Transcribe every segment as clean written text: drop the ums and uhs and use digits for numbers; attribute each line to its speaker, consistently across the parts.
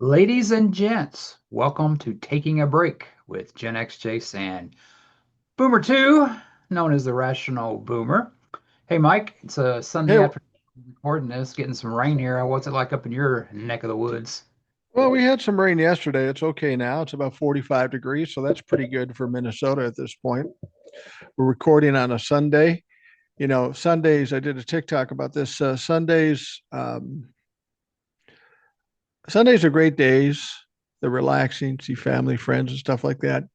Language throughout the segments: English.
Speaker 1: Ladies and gents, welcome to Taking a Break with Genx, Jace, and Boomer 2, known as the Rational Boomer. Hey, Mike, it's a
Speaker 2: Hey,
Speaker 1: Sunday afternoon recording this, getting some rain here. What's it like up in your neck of the woods?
Speaker 2: well, we had some rain yesterday. It's okay now. It's about 45 degrees, so that's pretty good for Minnesota at this point. We're recording on a Sunday. Sundays, I did a TikTok about this. Sundays are great days. They're relaxing, see family, friends, and stuff like that.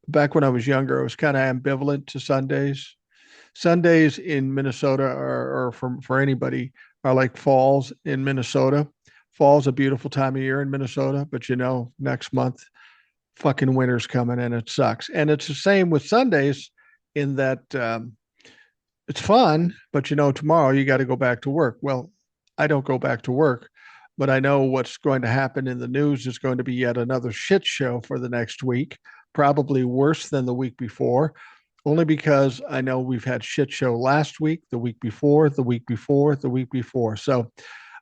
Speaker 2: Back when I was younger, I was kind of ambivalent to Sundays. Sundays in Minnesota or for anybody are like falls in Minnesota. Fall's a beautiful time of year in Minnesota, but next month fucking winter's coming and it sucks. And it's the same with Sundays in that it's fun, but tomorrow you got to go back to work. Well, I don't go back to work, but I know what's going to happen in the news is going to be yet another shit show for the next week, probably worse than the week before, only because I know we've had shit show last week, the week before, the week before, the week before. So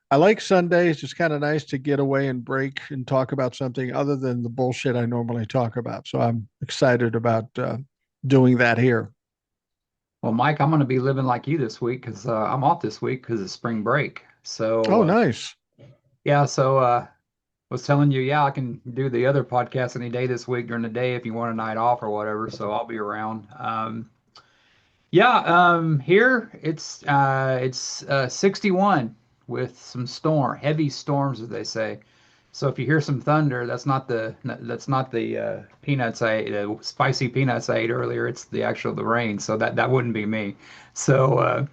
Speaker 2: I like Sundays. It's kind of nice to get away and break and talk about something other than the bullshit I normally talk about. So I'm excited about doing that here.
Speaker 1: Well, Mike, I'm going to be living like you this week because I'm off this week because it's spring break. So,
Speaker 2: Oh, nice.
Speaker 1: yeah, so was telling you, yeah, I can do the other podcast any day this week during the day if you want a night off or whatever. So I'll be around. Yeah, here it's 61 with some heavy storms as they say. So if you hear some thunder, that's not the peanuts spicy peanuts I ate earlier. It's the rain. So that wouldn't be me. So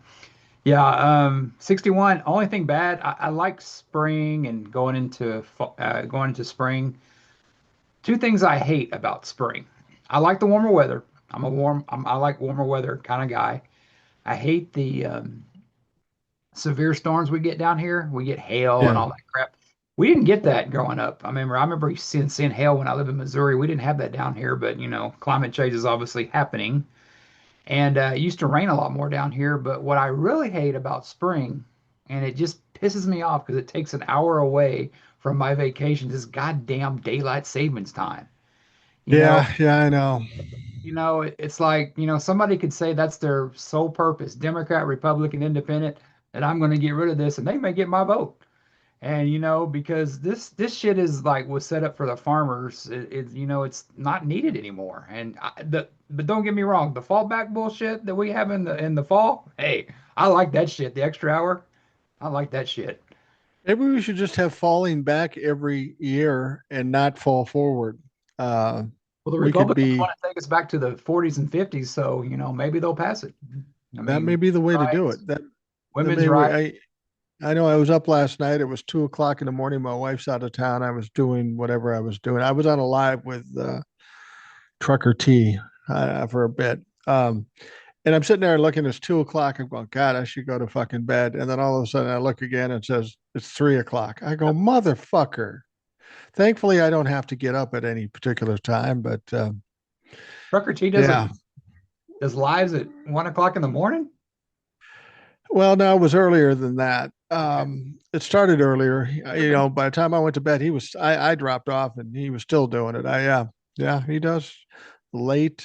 Speaker 1: yeah, 61. Only thing bad, I like spring and going into spring. Two things I hate about spring. I like the warmer weather. I like warmer weather kind of guy. I hate the severe storms we get down here. We get hail and
Speaker 2: Yeah.
Speaker 1: all that crap. We didn't get that growing up. I remember seeing hail when I lived in Missouri. We didn't have that down here, but climate change is obviously happening. And it used to rain a lot more down here. But what I really hate about spring, and it just pisses me off because it takes an hour away from my vacation, is goddamn daylight savings time. You know,
Speaker 2: Yeah. Yeah. I know.
Speaker 1: it's like, somebody could say that's their sole purpose, Democrat, Republican, Independent, that I'm going to get rid of this and they may get my vote. And because this shit is like was set up for the farmers, it's not needed anymore. And but don't get me wrong, the fallback bullshit that we have in the fall, hey, I like that shit. The extra hour, I like that shit.
Speaker 2: Maybe we should just have falling back every year and not fall forward. Uh,
Speaker 1: Well, the
Speaker 2: we could
Speaker 1: Republicans want
Speaker 2: be,
Speaker 1: to take us back to the 40s and 50s, so maybe they'll pass it. I
Speaker 2: that may
Speaker 1: mean,
Speaker 2: be the way to do it.
Speaker 1: rights,
Speaker 2: That
Speaker 1: women's
Speaker 2: may,
Speaker 1: rights.
Speaker 2: I know I was up last night. It was 2 o'clock in the morning. My wife's out of town. I was doing whatever I was doing. I was on a live with Trucker T for a bit. And I'm sitting there looking, it's 2 o'clock. I'm going, God, I should go to fucking bed. And then all of a sudden I look again and it says it's 3 o'clock. I go, motherfucker. Thankfully, I don't have to get up at any particular time, but
Speaker 1: Trucker T
Speaker 2: yeah.
Speaker 1: does lives at 1 o'clock in the morning.
Speaker 2: Well, no, it was earlier than that.
Speaker 1: Okay.
Speaker 2: It started earlier. By the time I went to bed, I dropped off and he was still doing it. Yeah, he does late,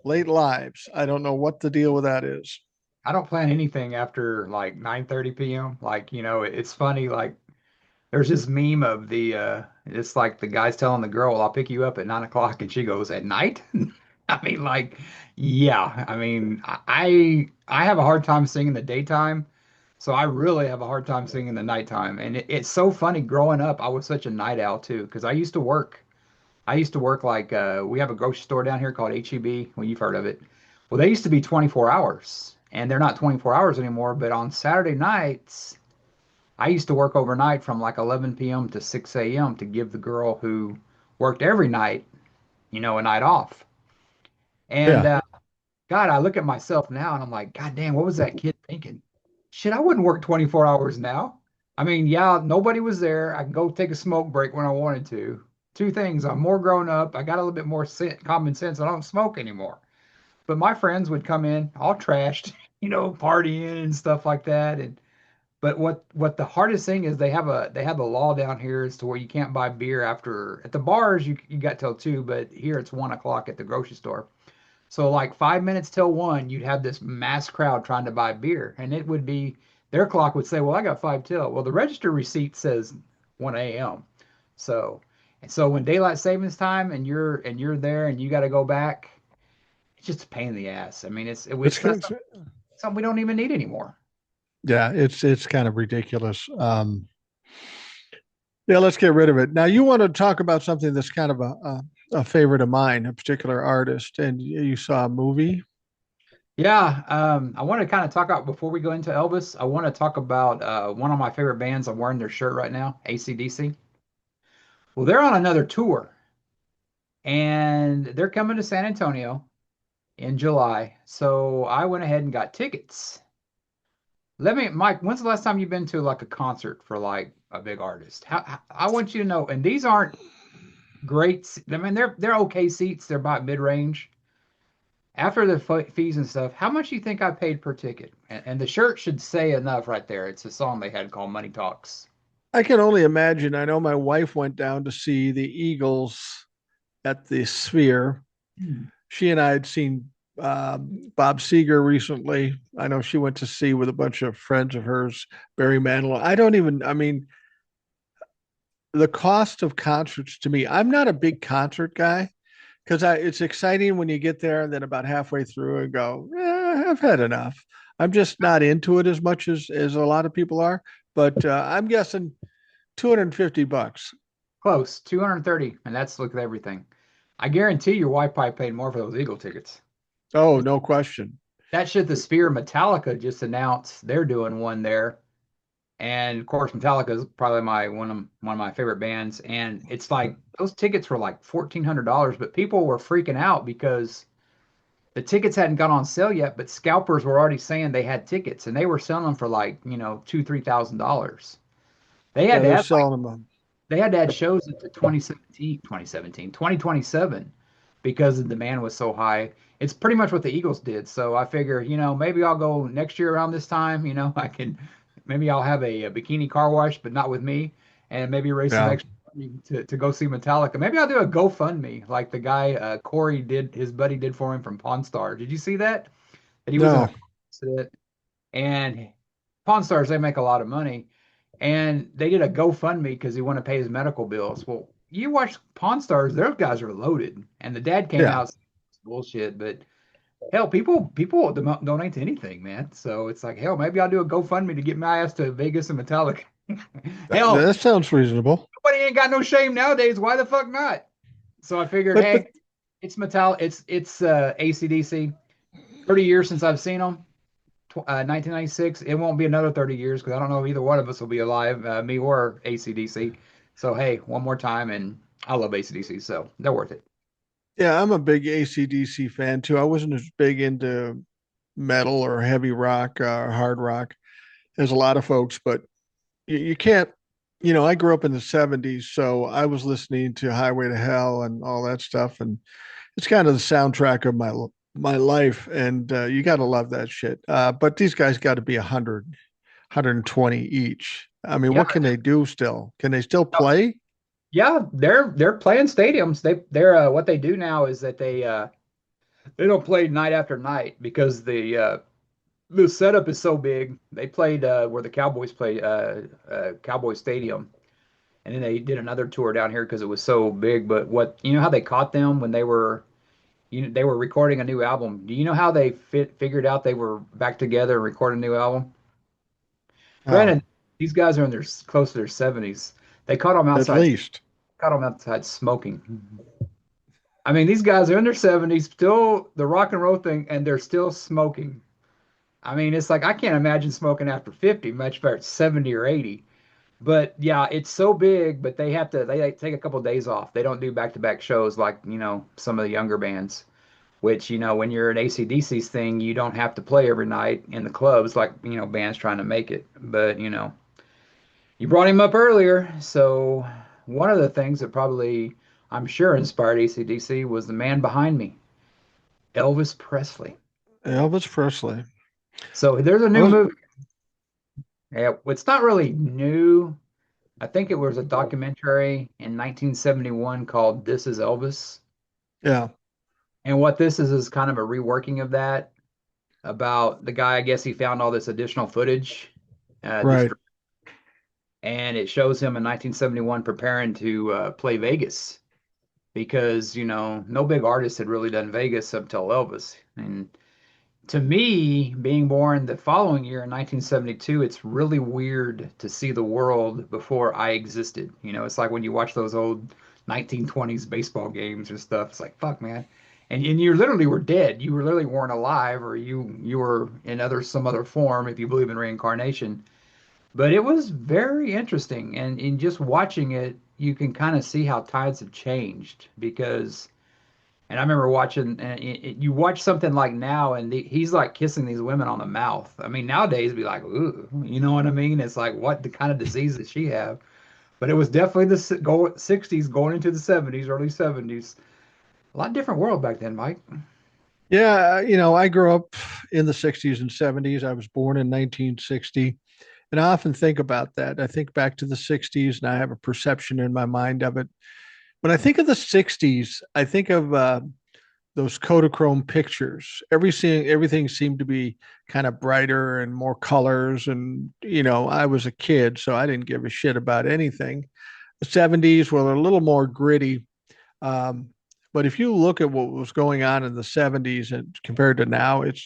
Speaker 2: late lives. I don't know what the deal with that is.
Speaker 1: I don't plan anything after like 9:30 p.m. Like, it's funny, like there's this meme of it's like the guy's telling the girl, "Well, I'll pick you up at 9 o'clock," and she goes, "At night?" I mean, like, yeah. I mean, I have a hard time singing the daytime, so I really have a hard time singing the nighttime. And it's so funny growing up, I was such a night owl too, because I used to work. I used to work like we have a grocery store down here called HEB. Well, you've heard of it. Well, they used to be 24 hours, and they're not 24 hours anymore. But on Saturday nights, I used to work overnight from like 11 p.m. to 6 a.m. to give the girl who worked every night, a night off. And
Speaker 2: Yeah.
Speaker 1: God, I look at myself now and I'm like, God damn, what was that kid thinking? Shit, I wouldn't work 24 hours now. I mean, yeah, nobody was there. I can go take a smoke break when I wanted to. Two things, I'm more grown up. I got a little bit more common sense. I don't smoke anymore. But my friends would come in all trashed, partying and stuff like that. And But what the hardest thing is they have a law down here as to where you can't buy beer after at the bars you got till 2, but here it's 1 o'clock at the grocery store. So like 5 minutes till 1, you'd have this mass crowd trying to buy beer, and it would be their clock would say, "Well, I got 5 till." Well, the register receipt says 1 a.m. So and so when daylight savings time and you're there and you got to go back, it's just a pain in the ass. I mean, it's not
Speaker 2: It's
Speaker 1: something we don't even need anymore.
Speaker 2: yeah, it's kind of ridiculous. Yeah, let's get rid of it. Now, you want to talk about something that's kind of a favorite of mine, a particular artist, and you saw a movie.
Speaker 1: Yeah, I want to kind of talk about before we go into Elvis. I want to talk about one of my favorite bands. I'm wearing their shirt right now, AC/DC. Well, they're on another tour, and they're coming to San Antonio in July. So I went ahead and got tickets. Mike, when's the last time you've been to like a concert for like a big artist? I want you to know, and these aren't great. I mean, they're okay seats. They're about mid-range. After the fees and stuff, how much do you think I paid per ticket? And the shirt should say enough right there. It's a song they had called Money Talks.
Speaker 2: I can only imagine. I know my wife went down to see the Eagles at the Sphere.
Speaker 1: Hmm.
Speaker 2: She and I had seen Bob Seger recently. I know she went to see with a bunch of friends of hers, Barry Manilow. I don't even, I mean, the cost of concerts to me, I'm not a big concert guy because it's exciting when you get there and then about halfway through and go, I've had enough. I'm just not into it as much as a lot of people are. But I'm guessing $250.
Speaker 1: Close, 230, and that's look at everything. I guarantee your wife probably paid more for those Eagle tickets.
Speaker 2: Oh, no question.
Speaker 1: That shit, the Sphere Metallica just announced they're doing one there. And of course, Metallica is probably my one of my favorite bands. And it's like those tickets were like $1,400, but people were freaking out because the tickets hadn't gone on sale yet, but scalpers were already saying they had tickets and they were selling them for like, $2,000, $3,000. They
Speaker 2: Yeah,
Speaker 1: had to
Speaker 2: they're
Speaker 1: add like
Speaker 2: selling them.
Speaker 1: they had to add shows into 2017, 2027 because the demand was so high. It's pretty much what the Eagles did. So I figure, maybe I'll go next year around this time. Maybe I'll have a bikini car wash, but not with me, and maybe raise some
Speaker 2: Yeah.
Speaker 1: extra money to go see Metallica. Maybe I'll do a GoFundMe like the guy Corey did, his buddy did for him from Pawn Star. Did you see that? That he was in a
Speaker 2: No.
Speaker 1: car accident and Pawn Stars, they make a lot of money. And they did a GoFundMe because he wanted to pay his medical bills. Well, you watch Pawn Stars, those guys are loaded. And the dad came
Speaker 2: Yeah.
Speaker 1: out saying it's bullshit, but hell, people donate to anything, man. So it's like, hell, maybe I'll do a GoFundMe to get my ass to Vegas and Metallica. Hell,
Speaker 2: That sounds reasonable.
Speaker 1: nobody ain't got no shame nowadays. Why the fuck not? So I figured,
Speaker 2: But
Speaker 1: hey, it's Metallica, it's AC/DC. 30 years since I've seen them. 1996. It won't be another 30 years because I don't know if either one of us will be alive, me or AC/DC. So, hey, one more time, and I love AC/DC, so they're worth it.
Speaker 2: yeah, I'm a big AC/DC fan too. I wasn't as big into metal or heavy rock or hard rock as a lot of folks, but you can't, I grew up in the 70s, so I was listening to Highway to Hell and all that stuff. And it's kind of the soundtrack of my life. And you got to love that shit. But these guys got to be 120 each. I mean,
Speaker 1: Yeah,
Speaker 2: what can they do still? Can they still play?
Speaker 1: yeah, they're playing stadiums. They're what they do now is that they don't play night after night because the setup is so big. They played where the Cowboys played Cowboy Stadium, and then they did another tour down here because it was so big. But what how they caught them when they were recording a new album. Do you know how they figured out they were back together and recording a new album?
Speaker 2: Oh,
Speaker 1: Granted, these guys are in their close to their 70s. They
Speaker 2: at least.
Speaker 1: caught them outside smoking. I mean, these guys are in their 70s, still the rock and roll thing, and they're still smoking. I mean, it's like I can't imagine smoking after 50, much better at 70 or 80. But yeah, it's so big, but they like, take a couple of days off. They don't do back-to-back shows like, some of the younger bands. Which, when you're an AC/DC's thing, you don't have to play every night in the clubs like, bands trying to make it. But, you brought him up earlier. So one of the things that probably, I'm sure, inspired AC/DC was the man behind me, Elvis Presley.
Speaker 2: Elvis Presley.
Speaker 1: So there's a
Speaker 2: I
Speaker 1: new
Speaker 2: was
Speaker 1: movie. Yeah, it's not really new. I think it was a documentary in 1971 called This Is Elvis.
Speaker 2: Yeah,
Speaker 1: And what this is kind of a reworking of that about the guy. I guess he found all this additional footage, this
Speaker 2: right.
Speaker 1: and it shows him in 1971 preparing to play Vegas because, no big artist had really done Vegas up till Elvis. And to me, being born the following year in 1972, it's really weird to see the world before I existed. It's like when you watch those old 1920s baseball games and stuff. It's like, fuck, man. And you literally were dead. You were literally weren't alive, or you were in some other form if you believe in reincarnation. But it was very interesting, and in just watching it, you can kind of see how tides have changed because. And I remember watching, and you watch something like now, and he's like kissing these women on the mouth. I mean, nowadays it'd be like, ooh, you know what I mean? It's like, what the kind of disease does she have? But it was definitely the 60s going into the 70s, early 70s. A lot different world back then, Mike.
Speaker 2: Yeah, I grew up in the 60s and 70s. I was born in 1960. And I often think about that. I think back to the 60s and I have a perception in my mind of it. When I think of the 60s, I think of those Kodachrome pictures. Everything seemed to be kind of brighter and more colors. And, I was a kid, so I didn't give a shit about anything. The 70s were a little more gritty. Um, but if you look at what was going on in the 70s and compared to now, it's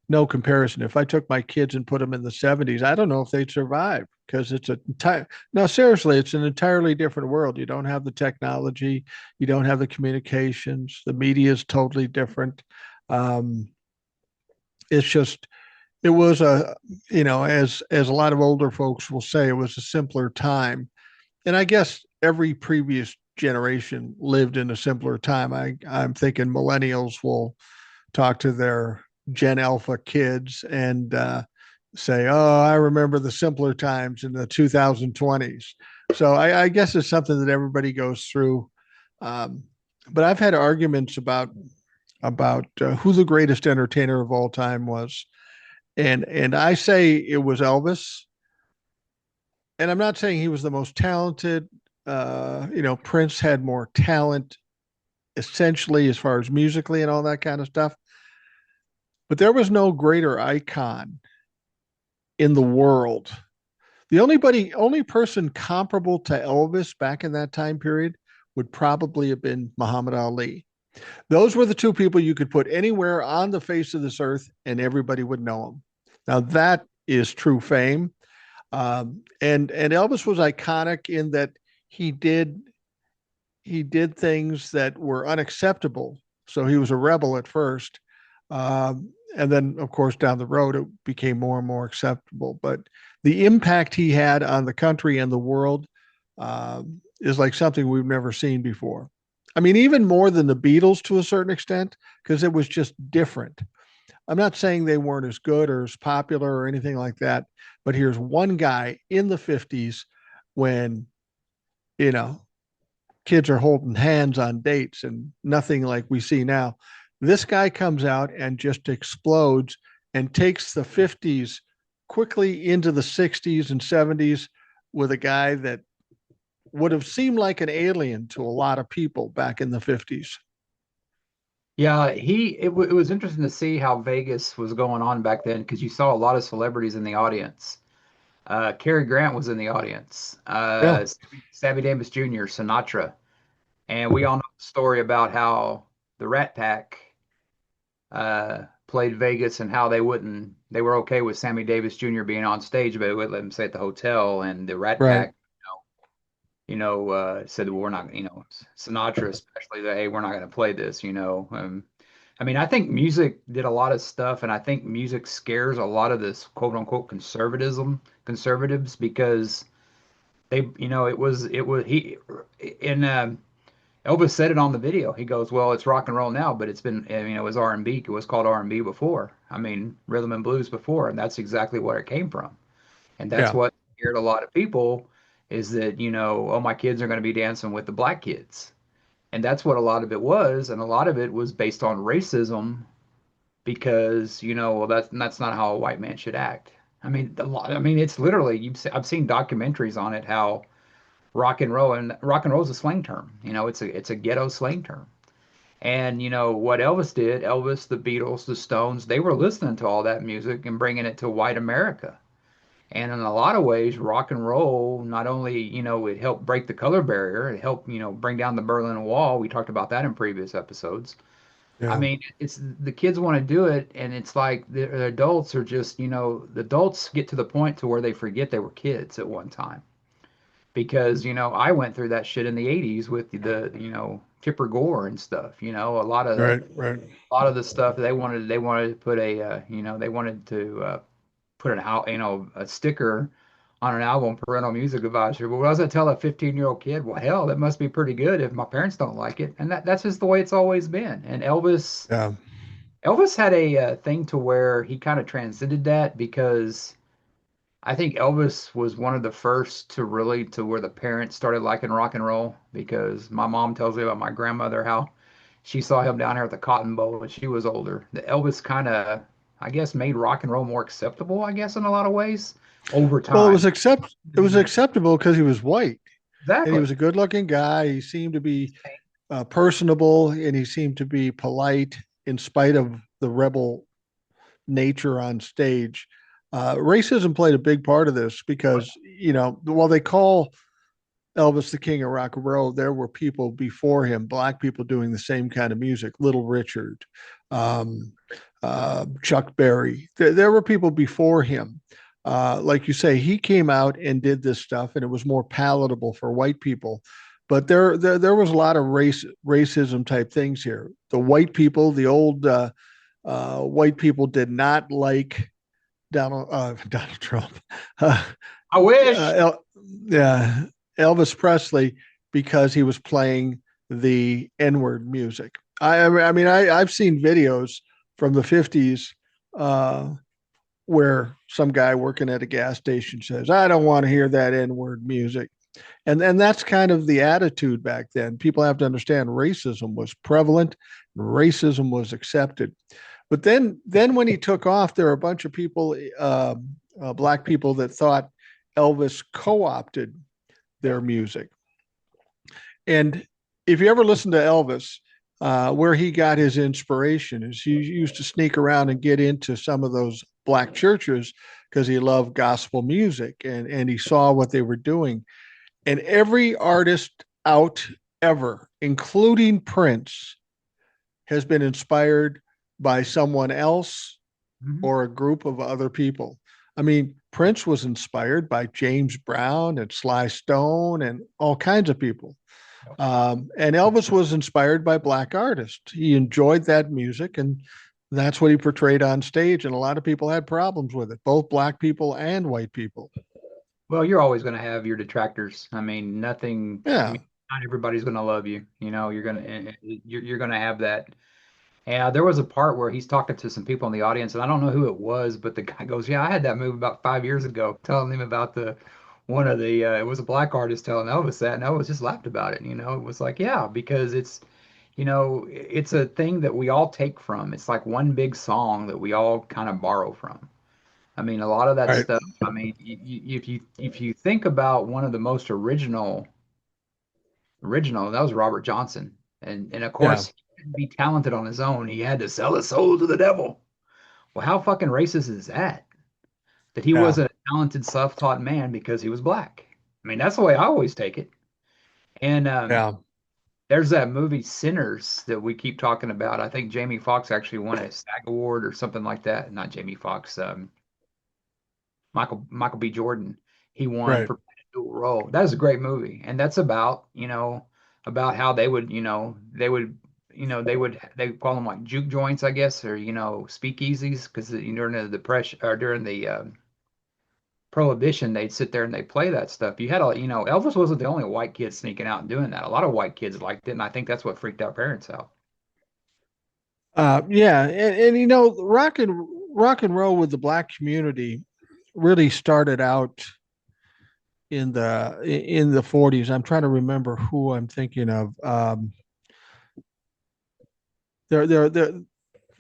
Speaker 2: no comparison. If I took my kids and put them in the 70s, I don't know if they'd survive because it's a entire, no, seriously, it's an entirely different world. You don't have the technology, you don't have the communications, the media is totally different. Um, it's just, it was a, as a lot of older folks will say, it was a simpler time. And I guess every previous generation lived in a simpler time. I'm thinking millennials will talk to their Gen Alpha kids and say, "Oh, I remember the simpler times in the 2020s." So I guess it's something that everybody goes through. Um, but I've had arguments about who the greatest entertainer of all time was, and I say it was Elvis. And I'm not saying he was the most talented. Prince had more talent, essentially, as far as musically and all that kind of stuff. But there was no greater icon in the world. The only person comparable to Elvis back in that time period would probably have been Muhammad Ali. Those were the two people you could put anywhere on the face of this earth and everybody would know them. Now that is true fame. And Elvis was iconic in that he did he did things that were unacceptable. So he was a rebel at first. And then, of course, down the road, it became more and more acceptable. But the impact he had on the country and the world is like something we've never seen before. I mean, even more than the Beatles to a certain extent, because it was just different. I'm not saying they weren't as good or as popular or anything like that, but here's one guy in the 50s when, you know, kids are holding hands on dates and nothing like we see now. This guy comes out and just explodes and takes the 50s quickly into the 60s and 70s with a guy that would have seemed like an alien to a lot of people back in the 50s.
Speaker 1: Yeah, it was interesting to see how Vegas was going on back then because you saw a lot of celebrities in the audience. Cary Grant was in the audience.
Speaker 2: Yeah,
Speaker 1: Sammy Davis Jr., Sinatra, and we all know the story about how the Rat Pack played Vegas and how they were okay with Sammy Davis Jr. being on stage, but they would let him stay at the hotel. And the Rat
Speaker 2: right.
Speaker 1: Pack, said, well, we're not, Sinatra especially, that, hey, we're not going to play this. I mean, I think music did a lot of stuff, and I think music scares a lot of this quote unquote conservatives because he, in Elvis said it on the video. He goes, "Well, it's rock and roll now, but it's been, it was R&B. It was called R&B before. I mean, rhythm and blues before, and that's exactly where it came from. And that's
Speaker 2: Yeah,
Speaker 1: what scared a lot of people is that, oh, my kids are going to be dancing with the black kids." And that's what a lot of it was, and a lot of it was based on racism because, well, that's not how a white man should act. I mean, I mean, it's literally I've seen documentaries on it how rock and roll is a slang term. It's a ghetto slang term. And what Elvis did, Elvis, the Beatles, the Stones, they were listening to all that music and bringing it to white America. And in a lot of ways, rock and roll not only, it helped break the color barrier, it helped, bring down the Berlin Wall. We talked about that in previous episodes. I
Speaker 2: Yeah.
Speaker 1: mean, it's the kids want to do it, and it's like the adults are just, the adults get to the point to where they forget they were kids at one time. Because, I went through that shit in the 80s with Tipper Gore and stuff,
Speaker 2: Right. Right.
Speaker 1: a lot of the stuff they wanted to put they wanted to put an out, a sticker on an album, parental music advisor. But what does that tell a 15-year-old kid? Well, hell, that must be pretty good if my parents don't like it. And that's just the way it's always been. And
Speaker 2: Yeah.
Speaker 1: Elvis had a thing to where he kind of transcended that because I think Elvis was one of the first to really to where the parents started liking rock and roll because my mom tells me about my grandmother how she saw him down there at the Cotton Bowl when she was older. The Elvis kind of, I guess, made rock and roll more acceptable, I guess, in a lot of ways over
Speaker 2: Well,
Speaker 1: time.
Speaker 2: it was acceptable because he was white and he
Speaker 1: Exactly.
Speaker 2: was a good looking guy. He seemed to be personable and he seemed to be polite in spite of the rebel nature on stage. Racism played a big part of this because, while they call Elvis the king of rock and roll, there were people before him, black people doing the same kind of music. Little Richard, um, Chuck Berry. There were people before him. Like you say, he came out and did this stuff, and it was more palatable for white people. But there was a lot of racism type things here. The white people, the old white people, did not like Donald Trump. Uh,
Speaker 1: I wish.
Speaker 2: uh, yeah, Elvis Presley because he was playing the N-word music. I mean, I've seen videos from the 50s where some guy working at a gas station says, I don't want to hear that N-word music. And that's kind of the attitude back then. People have to understand racism was prevalent, racism was accepted. But then when he took off, there were a bunch of people, black people, that thought Elvis co-opted their music. And if you ever listen to Elvis, where he got his inspiration is he used to sneak around and get into some of those black churches because he loved gospel music and he saw what they were doing. And every artist out ever, including Prince, has been inspired by someone else
Speaker 1: Mhm.
Speaker 2: or a group of other people. I mean, Prince was inspired by James Brown and Sly Stone and all kinds of people. And Elvis was inspired by black artists. He enjoyed that music, and that's what he portrayed on stage. And a lot of people had problems with it, both black people and white people.
Speaker 1: Well, you're always going to have your detractors. I mean, nothing, I
Speaker 2: Yeah,
Speaker 1: mean, not everybody's going to love you. You're going to have that. Yeah, there was a part where he's talking to some people in the audience, and I don't know who it was, but the guy goes, "Yeah, I had that move about 5 years ago," telling him about the one of the it was a black artist telling Elvis that, and Elvis just laughed about it. It was like, yeah, because it's a thing that we all take from. It's like one big song that we all kind of borrow from. I mean, a lot of that
Speaker 2: right.
Speaker 1: stuff. I mean, if you think about one of the most original, that was Robert Johnson, and of
Speaker 2: Yeah,
Speaker 1: course he couldn't be talented on his own. He had to sell his soul to the devil. Well, how fucking racist is that? That he
Speaker 2: yeah,
Speaker 1: wasn't a talented, self-taught man because he was black. I mean, that's the way I always take it. And
Speaker 2: yeah.
Speaker 1: there's that movie Sinners that we keep talking about. I think Jamie Foxx actually won a SAG award or something like that. Not Jamie Foxx, Michael B. Jordan. He won
Speaker 2: Right.
Speaker 1: for playing a dual role. That is a great movie, and that's about about how they would they call them like juke joints, I guess, or speakeasies, because during the depression or during the prohibition, they'd sit there and they'd play that stuff. You had a Elvis wasn't the only white kid sneaking out and doing that. A lot of white kids liked it, and I think that's what freaked our parents out.
Speaker 2: Yeah, and rock and roll with the black community really started out in the 40s. I'm trying to remember who I'm thinking of. There, there, there,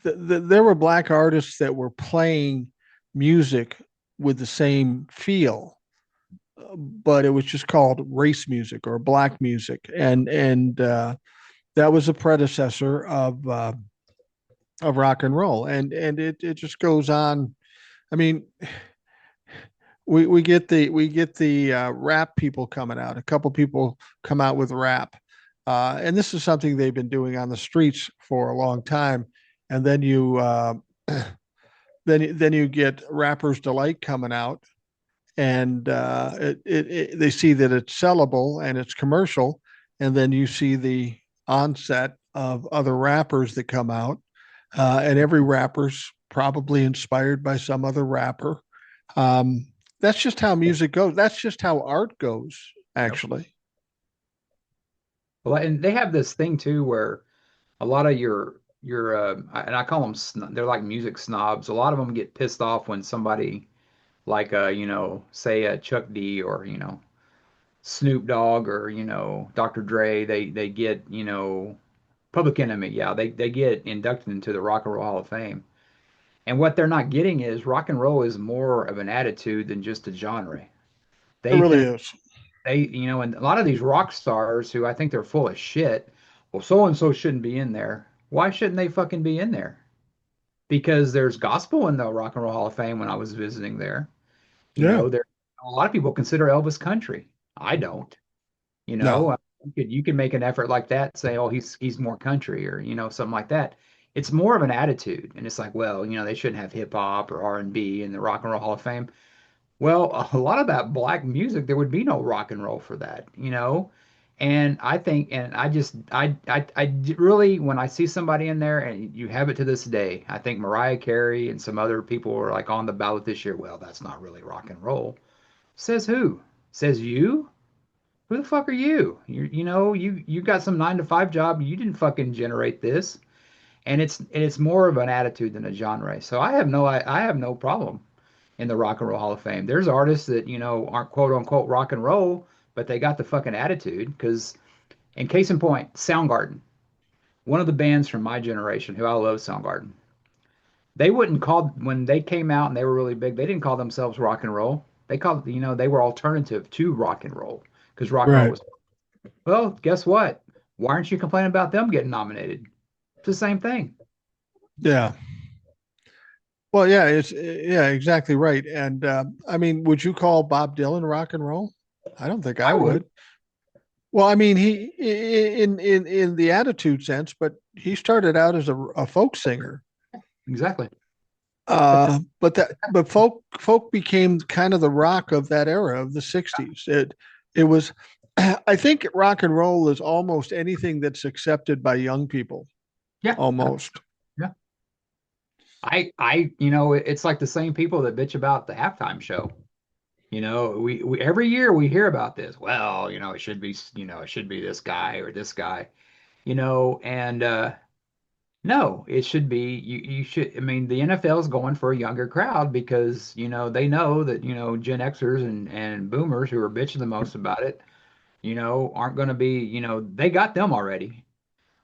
Speaker 2: there were black artists that were playing music with the same feel, but it was just called race music or black music, and that was a predecessor of rock and roll, and it just goes on. I mean, we get the rap people coming out. A couple people come out with rap, and this is something they've been doing on the streets for a long time. And then then you get rappers delight coming out, and they see that it's sellable and it's commercial, and then you see the onset of other rappers that come out, and every rapper's probably inspired by some other rapper. Um, that's just how music goes. That's just how art goes,
Speaker 1: Yep.
Speaker 2: actually.
Speaker 1: Well, and they have this thing too where a lot of your and I call them they're like music snobs. A lot of them get pissed off when somebody like say Chuck D or Snoop Dogg or Dr. Dre, they get Public Enemy, yeah, they get inducted into the Rock and Roll Hall of Fame. And what they're not getting is rock and roll is more of an attitude than just a genre.
Speaker 2: It
Speaker 1: They
Speaker 2: really
Speaker 1: think
Speaker 2: is.
Speaker 1: and a lot of these rock stars who I think they're full of shit, well, so and so shouldn't be in there. Why shouldn't they fucking be in there? Because there's gospel in the Rock and Roll Hall of Fame when I was visiting there.
Speaker 2: Yeah.
Speaker 1: There a lot of people consider Elvis country. I don't. You know,
Speaker 2: No.
Speaker 1: you could make an effort like that, say, oh, he's more country or something like that. It's more of an attitude, and it's like, well, they shouldn't have hip hop or R&B in the Rock and Roll Hall of Fame. Well, a lot of that black music, there would be no rock and roll for that. And I think, and I just, really, when I see somebody in there, and you have it to this day, I think Mariah Carey and some other people were like on the ballot this year. Well, that's not really rock and roll. Says who? Says you? Who the fuck are you? You got some 9 to 5 job. You didn't fucking generate this. And it's more of an attitude than a genre. So I have no problem in the Rock and Roll Hall of Fame. There's artists that, aren't quote unquote rock and roll, but they got the fucking attitude. Because, in case in point, Soundgarden, one of the bands from my generation who I love Soundgarden, they wouldn't call, when they came out and they were really big, they didn't call themselves rock and roll. They called, they were alternative to rock and roll because rock and roll
Speaker 2: Right.
Speaker 1: was, well, guess what? Why aren't you complaining about them getting nominated? It's the same thing.
Speaker 2: Yeah. Well, yeah, yeah, exactly right. And I mean, would you call Bob Dylan rock and roll? I don't think I
Speaker 1: I would.
Speaker 2: would. Well, I mean, he in the attitude sense, but he started out as a folk singer.
Speaker 1: Exactly. But
Speaker 2: But folk became kind of the rock of that era of the '60s. It was, I think, rock and roll is almost anything that's accepted by young people.
Speaker 1: yeah,
Speaker 2: Almost.
Speaker 1: yeah. It's like the same people that bitch about the halftime show. We every year we hear about this. Well, it should be this guy or this guy, and no, it should be you should I mean the NFL is going for a younger crowd because, they know that, Gen Xers and boomers who are bitching the most about it, aren't going to be, they got them already.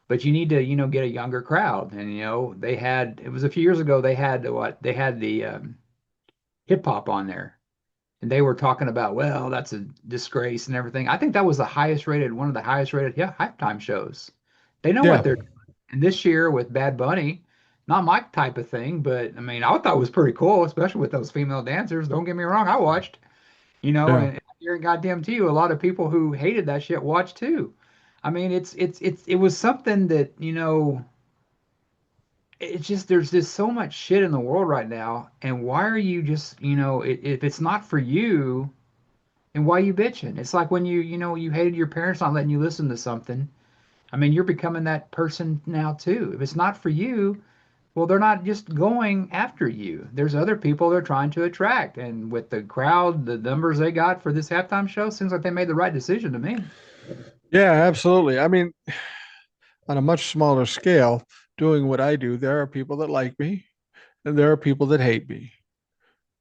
Speaker 1: But you need to, get a younger crowd. And, it was a few years ago, they had the hip hop on there. And they were talking about, well, that's a disgrace and everything. I think that was one of the highest rated, yeah, halftime shows. They know what
Speaker 2: Yeah.
Speaker 1: they're doing. And this year with Bad Bunny, not my type of thing, but I mean, I thought it was pretty cool, especially with those female dancers. Don't get me wrong, I watched,
Speaker 2: Yeah.
Speaker 1: and here in goddamn to you, a lot of people who hated that shit watched too. I mean, it was something that, it's just there's just so much shit in the world right now, and why are you just, if it's not for you, and why you bitching? It's like when you hated your parents not letting you listen to something. I mean, you're becoming that person now too. If it's not for you, well, they're not just going after you. There's other people they're trying to attract. And with the crowd, the numbers they got for this halftime show, seems like they made the right decision to me.
Speaker 2: Yeah, absolutely. I mean, on a much smaller scale, doing what I do, there are people that like me and there are people that hate me.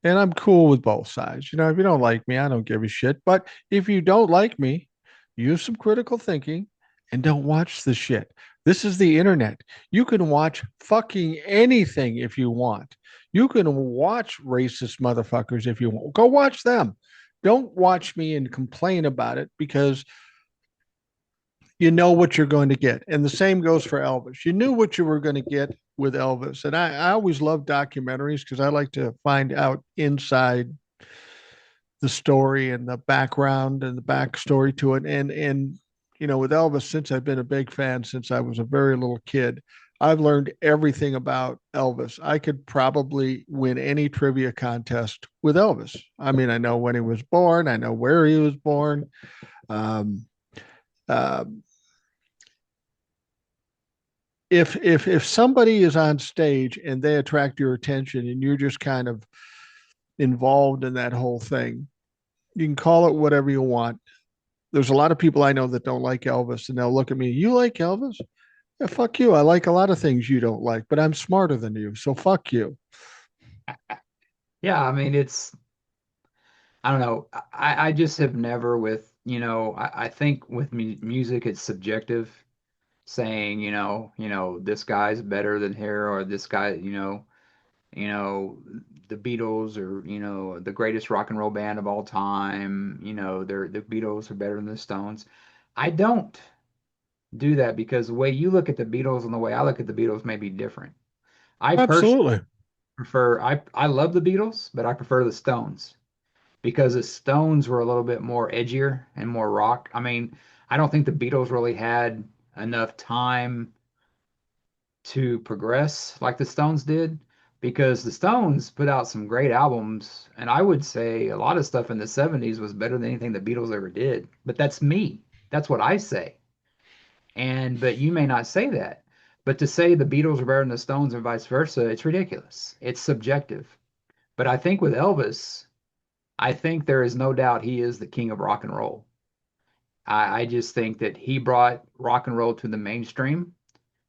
Speaker 2: And I'm cool with both sides. If you don't like me, I don't give a shit. But if you don't like me, use some critical thinking and don't watch the shit. This is the internet. You can watch fucking anything if you want. You can watch racist motherfuckers if you want. Go watch them. Don't watch me and complain about it because you know what you're going to get. And the same goes for Elvis. You knew what you were going to get with Elvis. And I always love documentaries because I like to find out inside the story and the background and the backstory to it. And with Elvis, since I've been a big fan since I was a very little kid, I've learned everything about Elvis. I could probably win any trivia contest with Elvis. I mean, I know when he was born, I know where he was born. Um, uh, if somebody is on stage and they attract your attention and you're just kind of involved in that whole thing, you can call it whatever you want. There's a lot of people I know that don't like Elvis, and they'll look at me. You like Elvis? Yeah, fuck you. I like a lot of things you don't like, but I'm smarter than you, so fuck you.
Speaker 1: Yeah, I mean, I don't know. I just have never with, I think with music, it's subjective, saying, this guy's better than her, or this guy, you know, the Beatles are, the greatest rock and roll band of all time. The Beatles are better than the Stones. I don't do that because the way you look at the Beatles and the way I look at the Beatles may be different. I personally
Speaker 2: Absolutely.
Speaker 1: I love the Beatles, but I prefer the Stones because the Stones were a little bit more edgier and more rock. I mean, I don't think the Beatles really had enough time to progress like the Stones did because the Stones put out some great albums, and I would say a lot of stuff in the 70s was better than anything the Beatles ever did. But that's me. That's what I say. But you may not say that. But to say the Beatles are better than the Stones and vice versa, it's ridiculous. It's subjective. But I think with Elvis, I think there is no doubt he is the king of rock and roll. I just think that he brought rock and roll to the mainstream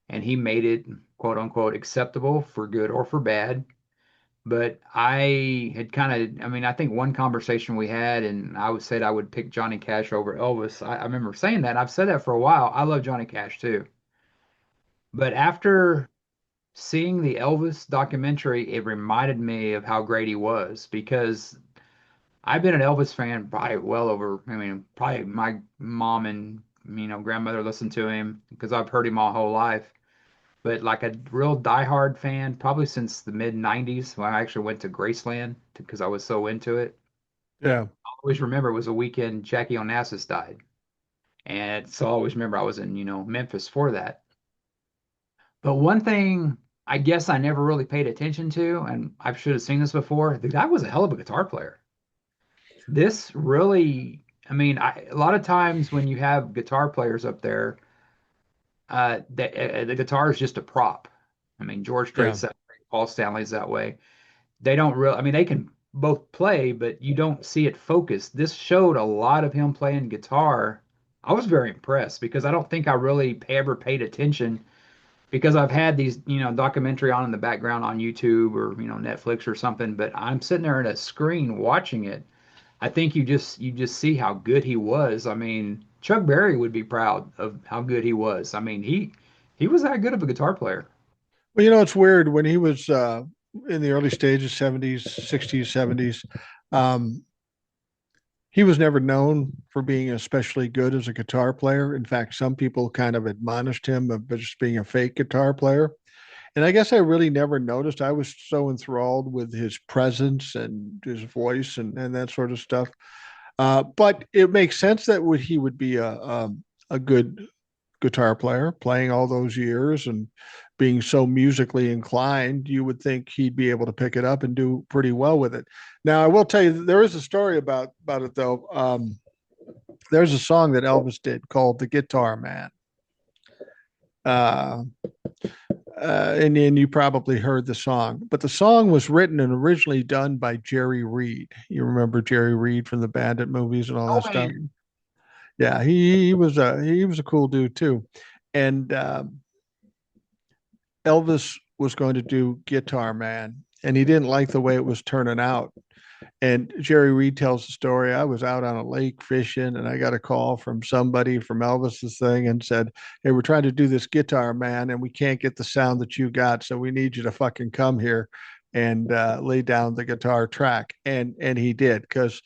Speaker 1: and he made it quote unquote acceptable for good or for bad. But I had kind of, I mean, I think one conversation we had, and I would said I would pick Johnny Cash over Elvis. I remember saying that. I've said that for a while. I love Johnny Cash too. But after seeing the Elvis documentary, it reminded me of how great he was because I've been an Elvis fan probably well over, I mean, probably my mom and, grandmother listened to him because I've heard him my whole life. But like a real diehard fan, probably since the mid 90s when I actually went to Graceland because I was so into it.
Speaker 2: Yeah.
Speaker 1: I always remember it was a weekend Jackie Onassis died. And so I always remember I was in, Memphis for that. But one thing I guess I never really paid attention to, and I should have seen this before, the guy was a hell of a guitar player. This really, I mean, a lot of times when you have guitar players up there, the guitar is just a prop. I mean, George
Speaker 2: Yeah.
Speaker 1: Strait's that way, Paul Stanley's that way. They don't really, I mean, they can both play, but you don't see it focused. This showed a lot of him playing guitar. I was very impressed because I don't think I really ever paid attention because I've had these, documentary on in the background on YouTube or, Netflix or something, but I'm sitting there at a screen watching it. I think you just see how good he was. I mean, Chuck Berry would be proud of how good he was. I mean, he was that good of a guitar player.
Speaker 2: Well, it's weird when he was in the early stages, 70s, 60s, 70s. Um, he was never known for being especially good as a guitar player. In fact, some people kind of admonished him of just being a fake guitar player. And I guess I really never noticed. I was so enthralled with his presence and his voice and that sort of stuff. But it makes sense that he would be a good guitar player, playing all those years and being so musically inclined. You would think he'd be able to pick it up and do pretty well with it. Now, I will tell you, there is a story about it though. There's a song that Elvis did called "The Guitar Man." Uh, and you probably heard the song, but the song was written and originally done by Jerry Reed. You remember Jerry Reed from the Bandit movies and all
Speaker 1: Oh
Speaker 2: that stuff?
Speaker 1: man.
Speaker 2: Yeah, he was a cool dude too, and Elvis was going to do Guitar Man, and he didn't like the way it was turning out. And Jerry Reed tells the story. I was out on a lake fishing and I got a call from somebody from Elvis's thing and said, "Hey, we're trying to do this guitar, man, and we can't get the sound that you got. So we need you to fucking come here and lay down the guitar track." And he did, because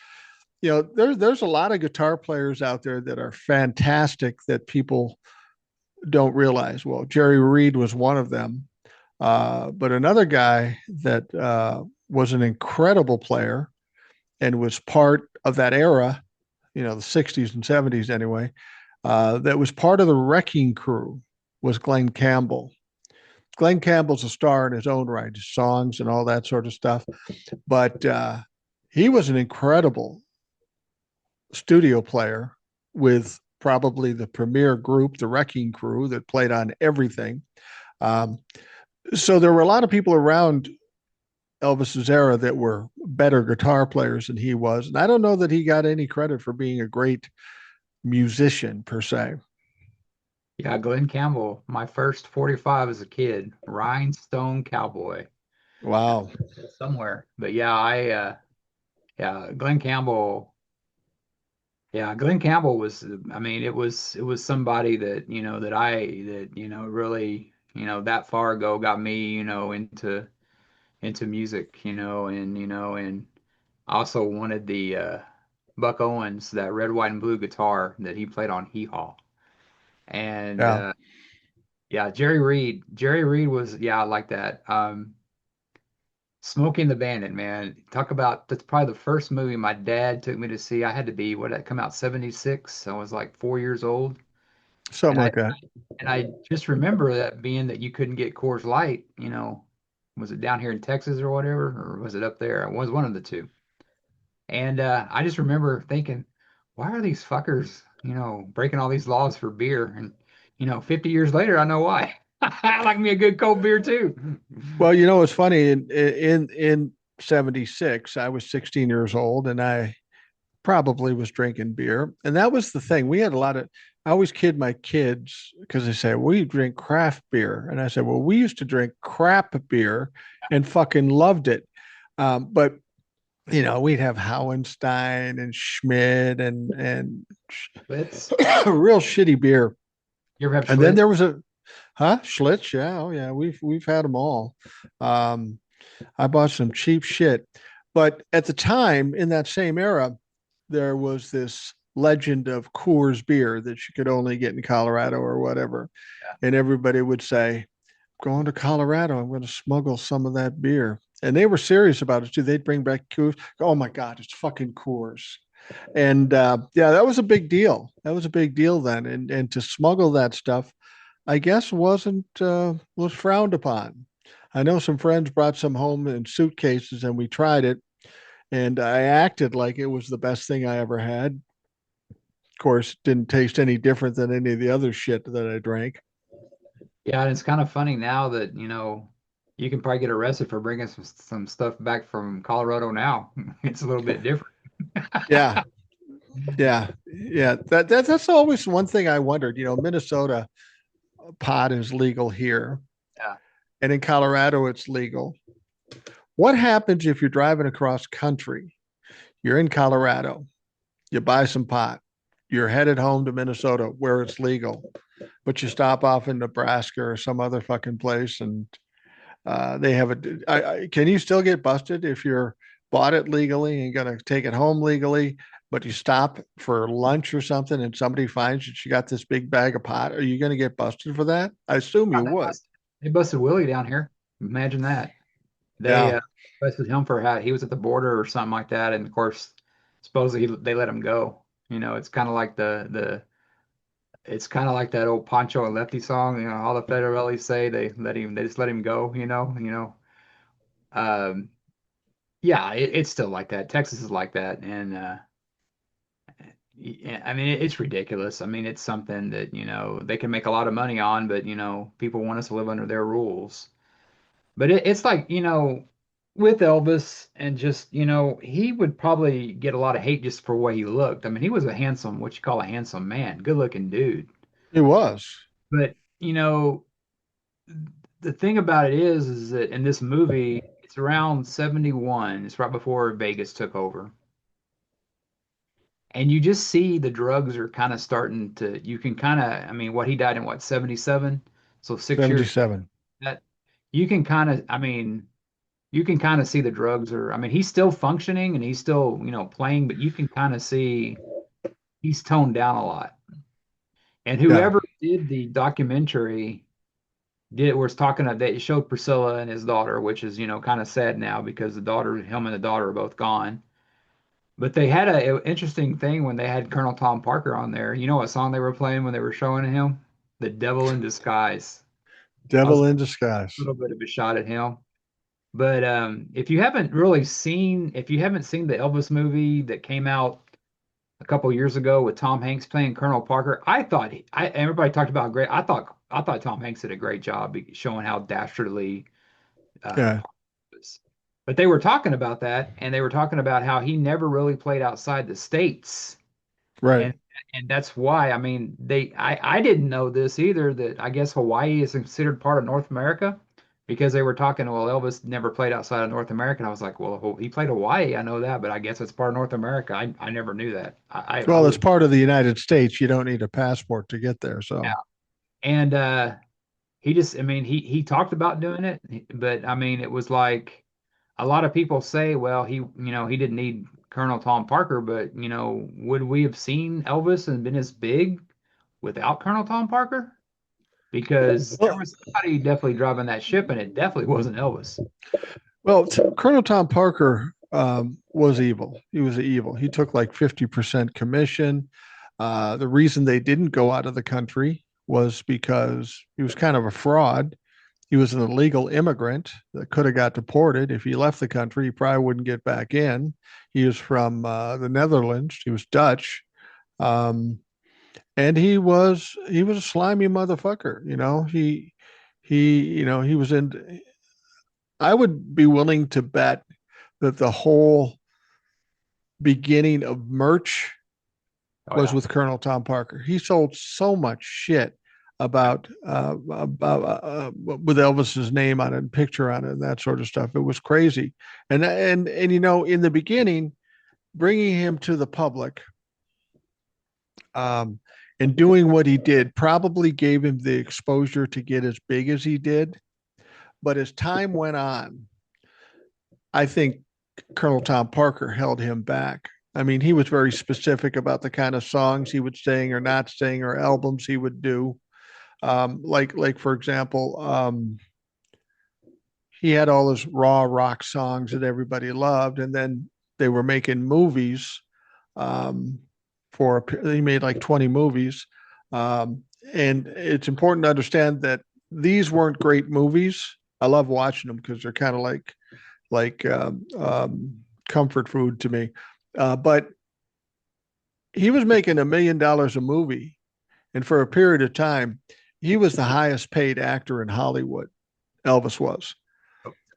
Speaker 2: there's a lot of guitar players out there that are fantastic that people don't realize. Well, Jerry Reed was one of them. But another guy that was an incredible player and was part of that era, the 60s and 70s anyway, that was part of the Wrecking Crew was Glenn Campbell. Glenn Campbell's a star in his own right, his songs and all that sort of stuff. But he was an incredible studio player with probably the premier group, the Wrecking Crew, that played on everything. Um, so there were a lot of people around Elvis's era that were better guitar players than he was. And I don't know that he got any credit for being a great musician per se.
Speaker 1: Yeah, Glenn Campbell, my first 45 as a kid, Rhinestone Cowboy,
Speaker 2: Wow.
Speaker 1: somewhere. But yeah, yeah, Glenn Campbell, yeah, Glenn Campbell was, I mean, it was somebody that, really, that far ago got me, into music, and I also wanted the Buck Owens, that red, white, and blue guitar that he played on Hee Haw. And
Speaker 2: Yeah.
Speaker 1: yeah, Jerry Reed was, yeah, I like that. Smoking the Bandit, man. Talk about, that's probably the first movie my dad took me to see. I had to be, what, that come out 76? I was like 4 years old.
Speaker 2: Something
Speaker 1: And I
Speaker 2: like that.
Speaker 1: and I just remember that being that you couldn't get Coors Light, was it down here in Texas or whatever, or was it up there? It was one of the two. And I just remember thinking, why are these fuckers, breaking all these laws for beer? And 50 years later, I know why. I like me a good cold beer too.
Speaker 2: Well, it's funny. In 76, I was 16 years old and I probably was drinking beer. And that was the thing. We had a lot of, I always kid my kids because they say, we drink craft beer. And I said, well, we used to drink crap beer and fucking loved it. But we'd have Howenstein and Schmidt and
Speaker 1: Schlitz.
Speaker 2: real shitty beer.
Speaker 1: You ever have
Speaker 2: And then
Speaker 1: Schlitz?
Speaker 2: there was a Schlitz. Yeah, oh yeah, we've had them all. Um, I bought some cheap shit, but at the time in that same era, there was this legend of Coors beer that you could only get in Colorado or whatever, and everybody would say, "Going to Colorado, I'm going to smuggle some of that beer." And they were serious about it too. They'd bring back Coors. Oh my God, it's fucking Coors. And yeah, that was a big deal. That was a big deal then. And to smuggle that stuff, I guess wasn't was frowned upon. I know some friends brought some home in suitcases and we tried it, and I acted like it was the best thing I ever had. Of course, it didn't taste any different than any of the other shit that I drank.
Speaker 1: Yeah, and it's kind of funny now that, you can probably get arrested for bringing some stuff back from Colorado now. It's a little bit different.
Speaker 2: Yeah, yeah, yeah. That's always one thing I wondered. Minnesota pot is legal here,
Speaker 1: Yeah.
Speaker 2: and in Colorado it's legal. What happens if you're driving across country? You're in Colorado, you buy some pot, you're headed home to Minnesota where it's legal, but you stop off in Nebraska or some other fucking place, and they have can you still get busted if you're bought it legally and gonna take it home legally, but you stop for lunch or something and somebody finds that you got this big bag of pot? Are you gonna get busted for that? I assume you
Speaker 1: God,
Speaker 2: would.
Speaker 1: they busted Willie down here. Imagine that. They
Speaker 2: Yeah.
Speaker 1: busted him for how he was at the border or something like that, and of course, supposedly they let him go. It's kind of like it's kind of like that old Pancho and Lefty song. All the federales say they just let him go. Um, yeah, it's still like that. Texas is like that, and yeah, I mean, it's ridiculous. I mean, it's something that, they can make a lot of money on, but, people want us to live under their rules. But it's like, with Elvis and just, he would probably get a lot of hate just for the way he looked. I mean, he was a handsome, what you call a handsome man, good looking dude.
Speaker 2: It was.
Speaker 1: But, the thing about it is that in this movie, it's It's around 71. It's right before Vegas took over. And you just see the drugs are kind of starting to, you can kind of, I mean, what he died in what, 77? So 6 years
Speaker 2: 77.
Speaker 1: that you can kind of, I mean, you can kind of see the drugs are, I mean, he's still functioning and he's still, playing, but you can kind of see he's toned down a lot. And
Speaker 2: Yeah.
Speaker 1: whoever did the documentary did was talking that it showed Priscilla and his daughter, which is, kind of sad now because him and the daughter are both gone. But they had a interesting thing when they had Colonel Tom Parker on there. You know what song they were playing when they were showing him? The Devil in Disguise. I was
Speaker 2: Devil
Speaker 1: a
Speaker 2: in disguise.
Speaker 1: little bit of a shot at him. But if you haven't seen the Elvis movie that came out a couple years ago with Tom Hanks playing Colonel Parker, everybody talked about great. I thought Tom Hanks did a great job showing how dastardly
Speaker 2: Yeah.
Speaker 1: Parker was. But they were talking about that, and they were talking about how he never really played outside the states,
Speaker 2: Right.
Speaker 1: and that's why. I mean, I didn't know this either. That I guess Hawaii is considered part of North America because they were talking. Well, Elvis never played outside of North America, and I was like, well, he played Hawaii. I know that, but I guess it's part of North America. I never knew that. I
Speaker 2: Well, it's
Speaker 1: was
Speaker 2: part of the United States. You don't need a passport to get there.
Speaker 1: yeah.
Speaker 2: So,
Speaker 1: And he just, I mean, he talked about doing it, but I mean, it was like a lot of people say, well, he didn't need Colonel Tom Parker, but would we have seen Elvis and been as big without Colonel Tom Parker? Because there
Speaker 2: well,
Speaker 1: was somebody definitely driving that ship, and it definitely wasn't Elvis.
Speaker 2: Colonel Tom Parker was evil. He was evil. He took like 50% commission. The reason they didn't go out of the country was because he was kind of a fraud. He was an illegal immigrant that could have got deported. If he left the country, he probably wouldn't get back in. He was from the Netherlands. He was Dutch. Um, and he was a slimy motherfucker. He was in. I would be willing to bet that the whole beginning of merch
Speaker 1: Oh
Speaker 2: was
Speaker 1: yeah,
Speaker 2: with Colonel Tom Parker. He sold so much shit with Elvis's name on it and picture on it and that sort of stuff. It was crazy. And in the beginning, bringing him to the public um, and doing what he did probably gave him the exposure to get as big as he did. But as time went on, I think Colonel Tom Parker held him back. I mean, he was very specific about the kind of songs he would sing or not sing or albums he would do. Like for example, he had all his raw rock songs that everybody loved, and then they were making movies. Um, he made like 20 movies, and it's important to understand that these weren't great movies. I love watching them because they're kind of like comfort food to me. But he was making $1 million a movie, and for a period of time, he was the highest paid actor in Hollywood. Elvis was,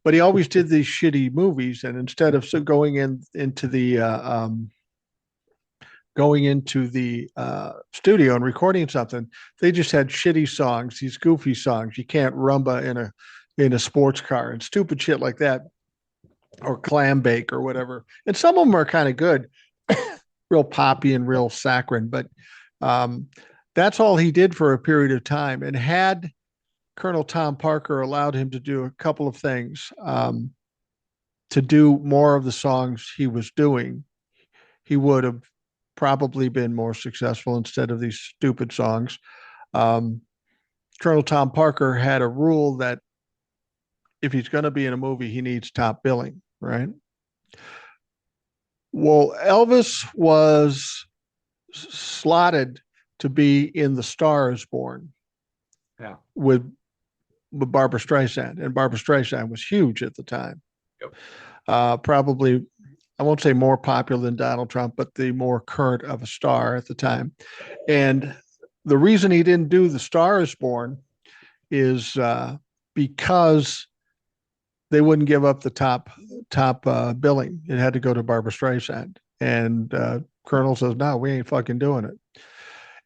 Speaker 2: but he always did these shitty movies, and instead of going into the studio and recording something, they just had shitty songs, these goofy songs. You can't rumba in a sports car and stupid shit like that, or clam bake or whatever. And some of them are kind of good, real poppy and real saccharine. But um, that's all he did for a period of time. And had Colonel Tom Parker allowed him to do a couple of things, to do more of the songs he was doing, he would have probably been more successful instead of these stupid songs. Um, Colonel Tom Parker had a rule that if he's going to be in a movie, he needs top billing, right? Well, Elvis was slotted to be in The Star Is Born
Speaker 1: yeah,
Speaker 2: with Barbara Streisand, and Barbara Streisand was huge at the time.
Speaker 1: yep.
Speaker 2: Probably, I won't say more popular than Donald Trump, but the more current of a star at the time. And the reason he didn't do The Star Is Born is because they wouldn't give up the top billing. It had to go to Barbara Streisand, and Colonel says, "No, we ain't fucking doing it."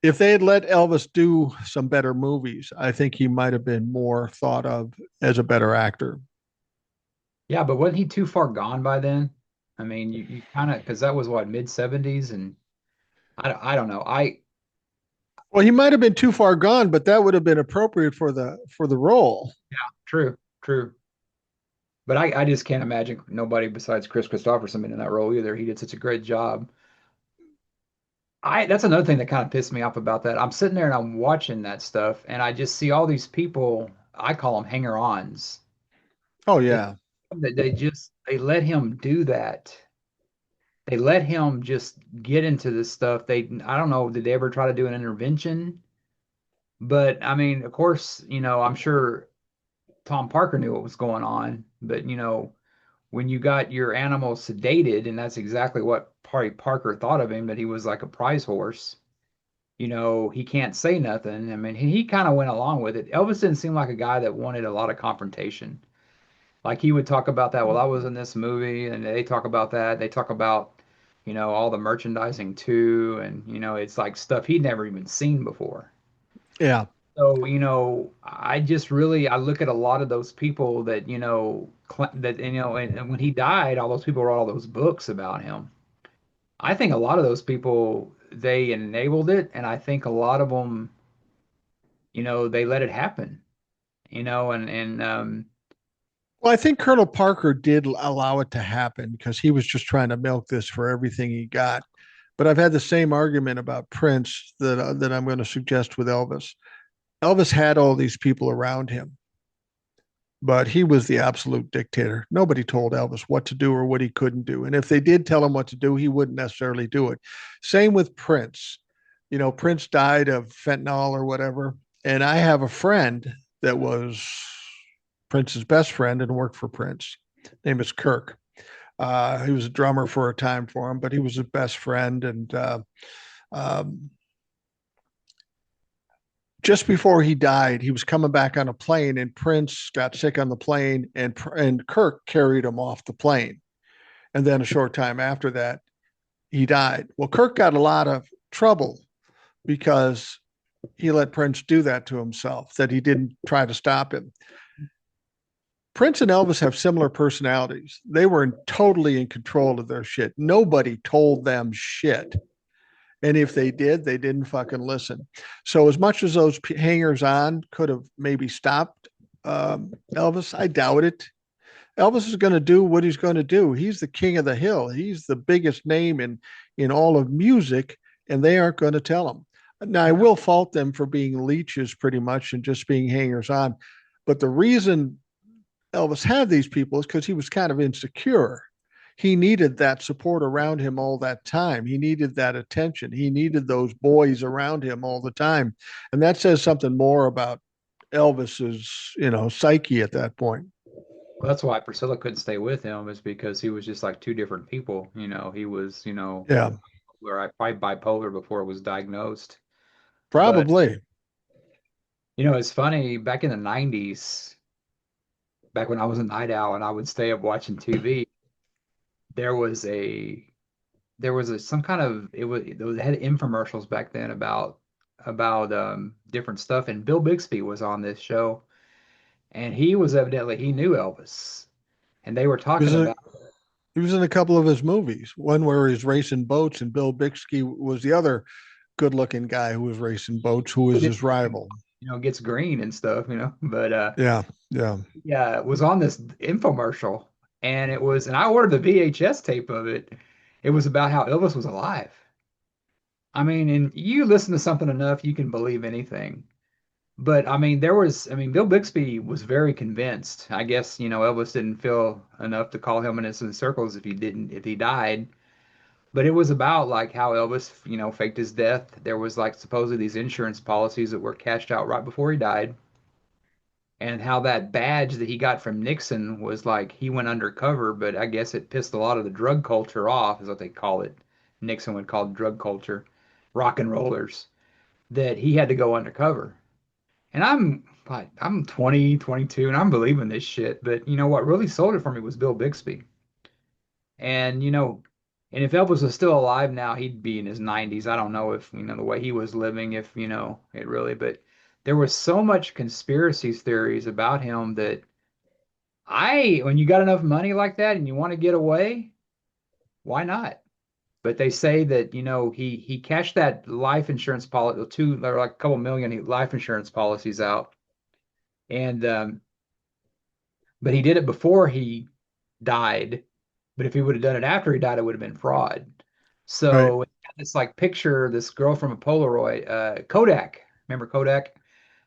Speaker 2: If they had let Elvis do some better movies, I think he might have been more thought of as a better actor.
Speaker 1: Yeah, but wasn't he too far gone by then? I mean, you kind of because that was what mid 70s, and I don't know.
Speaker 2: Well, he might have been too far gone, but that would have been appropriate for the role.
Speaker 1: Yeah, true, true. But I just can't imagine nobody besides Chris Christopherson in that role either. He did such a great job. I That's another thing that kind of pissed me off about that. I'm sitting there and I'm watching that stuff, and I just see all these people. I call them hanger-ons.
Speaker 2: Oh
Speaker 1: They
Speaker 2: yeah.
Speaker 1: they let him do that. They let him just get into this stuff. I don't know, did they ever try to do an intervention? But I mean, of course, I'm sure Tom Parker knew what was going on, but when you got your animal sedated, and that's exactly what Parker thought of him, that he was like a prize horse. He can't say nothing. I mean, he kind of went along with it. Elvis didn't seem like a guy that wanted a lot of confrontation. Like he would talk about that. Well, I was in this movie, and they talk about that. They talk about, all the merchandising too, and it's like stuff he'd never even seen before.
Speaker 2: Yeah.
Speaker 1: So, I just really I look at a lot of those people that, that and when he died, all those people wrote all those books about him. I think a lot of those people they enabled it, and I think a lot of them, they let it happen, and
Speaker 2: Well, I think Colonel Parker did allow it to happen because he was just trying to milk this for everything he got. But I've had the same argument about Prince that I'm going to suggest with Elvis. Elvis had all these people around him, but he was the absolute dictator. Nobody told Elvis what to do or what he couldn't do. And if they did tell him what to do, he wouldn't necessarily do it. Same with Prince. Prince died of fentanyl or whatever. And I have a friend that was Prince's best friend and worked for Prince. His name is Kirk. He was a drummer for a time for him, but he was his best friend. And um, just before he died, he was coming back on a plane, and Prince got sick on the plane, and Kirk carried him off the plane. And then a short time after that, he died. Well, Kirk got a lot of trouble because he let Prince do that to himself, that he didn't try to stop him. Prince and Elvis have similar personalities. They were totally in control of their shit. Nobody told them shit. And if they did, they didn't fucking listen. So as much as those hangers on could have maybe stopped Elvis, I doubt it. Elvis is going to do what he's going to do. He's the king of the hill. He's the biggest name in all of music, and they aren't going to tell him. Now, I will fault them for being leeches pretty much and just being hangers on. But the reason Elvis had these people is because he was kind of insecure. He needed that support around him all that time. He needed that attention. He needed those boys around him all the time. And that says something more about Elvis's, psyche at that point.
Speaker 1: well, that's why Priscilla couldn't stay with him is because he was just like two different people. He was,
Speaker 2: Yeah,
Speaker 1: where I probably bipolar before it was diagnosed. But
Speaker 2: probably.
Speaker 1: it's funny back in the 90s, back when I was a night owl and I would stay up watching TV, there was a some kind of it had infomercials back then about different stuff, and Bill Bixby was on this show, and he knew Elvis, and they were
Speaker 2: He was
Speaker 1: talking
Speaker 2: in,
Speaker 1: about
Speaker 2: he was in a couple of his movies. One where he's racing boats, and Bill Bixby was the other good-looking guy who was racing boats, who was his rival.
Speaker 1: gets green and stuff, but
Speaker 2: Yeah, yeah.
Speaker 1: yeah, it was on this infomercial, and I ordered the VHS tape of it. It was about how Elvis was alive. I mean, and you listen to something enough, you can believe anything. But I mean, Bill Bixby was very convinced. I guess, Elvis didn't feel enough to call him in his circles if he died. But it was about like how Elvis, faked his death. There was like supposedly these insurance policies that were cashed out right before he died. And how that badge that he got from Nixon was like he went undercover, but I guess it pissed a lot of the drug culture off, is what they call it. Nixon would call it drug culture, rock and rollers, that he had to go undercover. And I'm 20, 22, and I'm believing this shit. But what really sold it for me was Bill Bixby. And and if Elvis was still alive now, he'd be in his 90s. I don't know if, the way he was living, if, it really, but there was so much conspiracy theories about him that when you got enough money like that and you want to get away, why not? But they say that, he cashed that life insurance policy, two or like a couple million life insurance policies out. And but he did it before he died. But if he would have done it after he died, it would have been fraud.
Speaker 2: Right.
Speaker 1: So it's like picture this girl from a Polaroid, Kodak. Remember Kodak?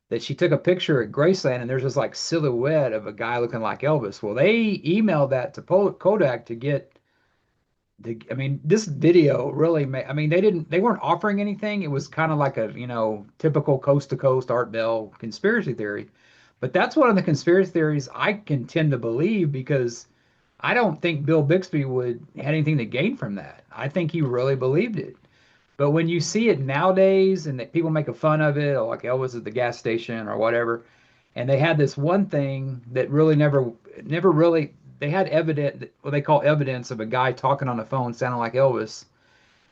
Speaker 1: That she took a picture at Graceland and there's this like silhouette of a guy looking like Elvis. Well, they emailed that to Kodak to get I mean, this video really made, I mean, they weren't offering anything. It was kind of like a, typical coast to coast Art Bell conspiracy theory. But that's one of the conspiracy theories I can tend to believe because I don't think Bill Bixby would had anything to gain from that. I think he really believed it. But when you see it nowadays and that people make a fun of it, or like Elvis at the gas station or whatever, and they had this one thing that really never really, they had evidence, what they call evidence of a guy talking on the phone sounding like Elvis.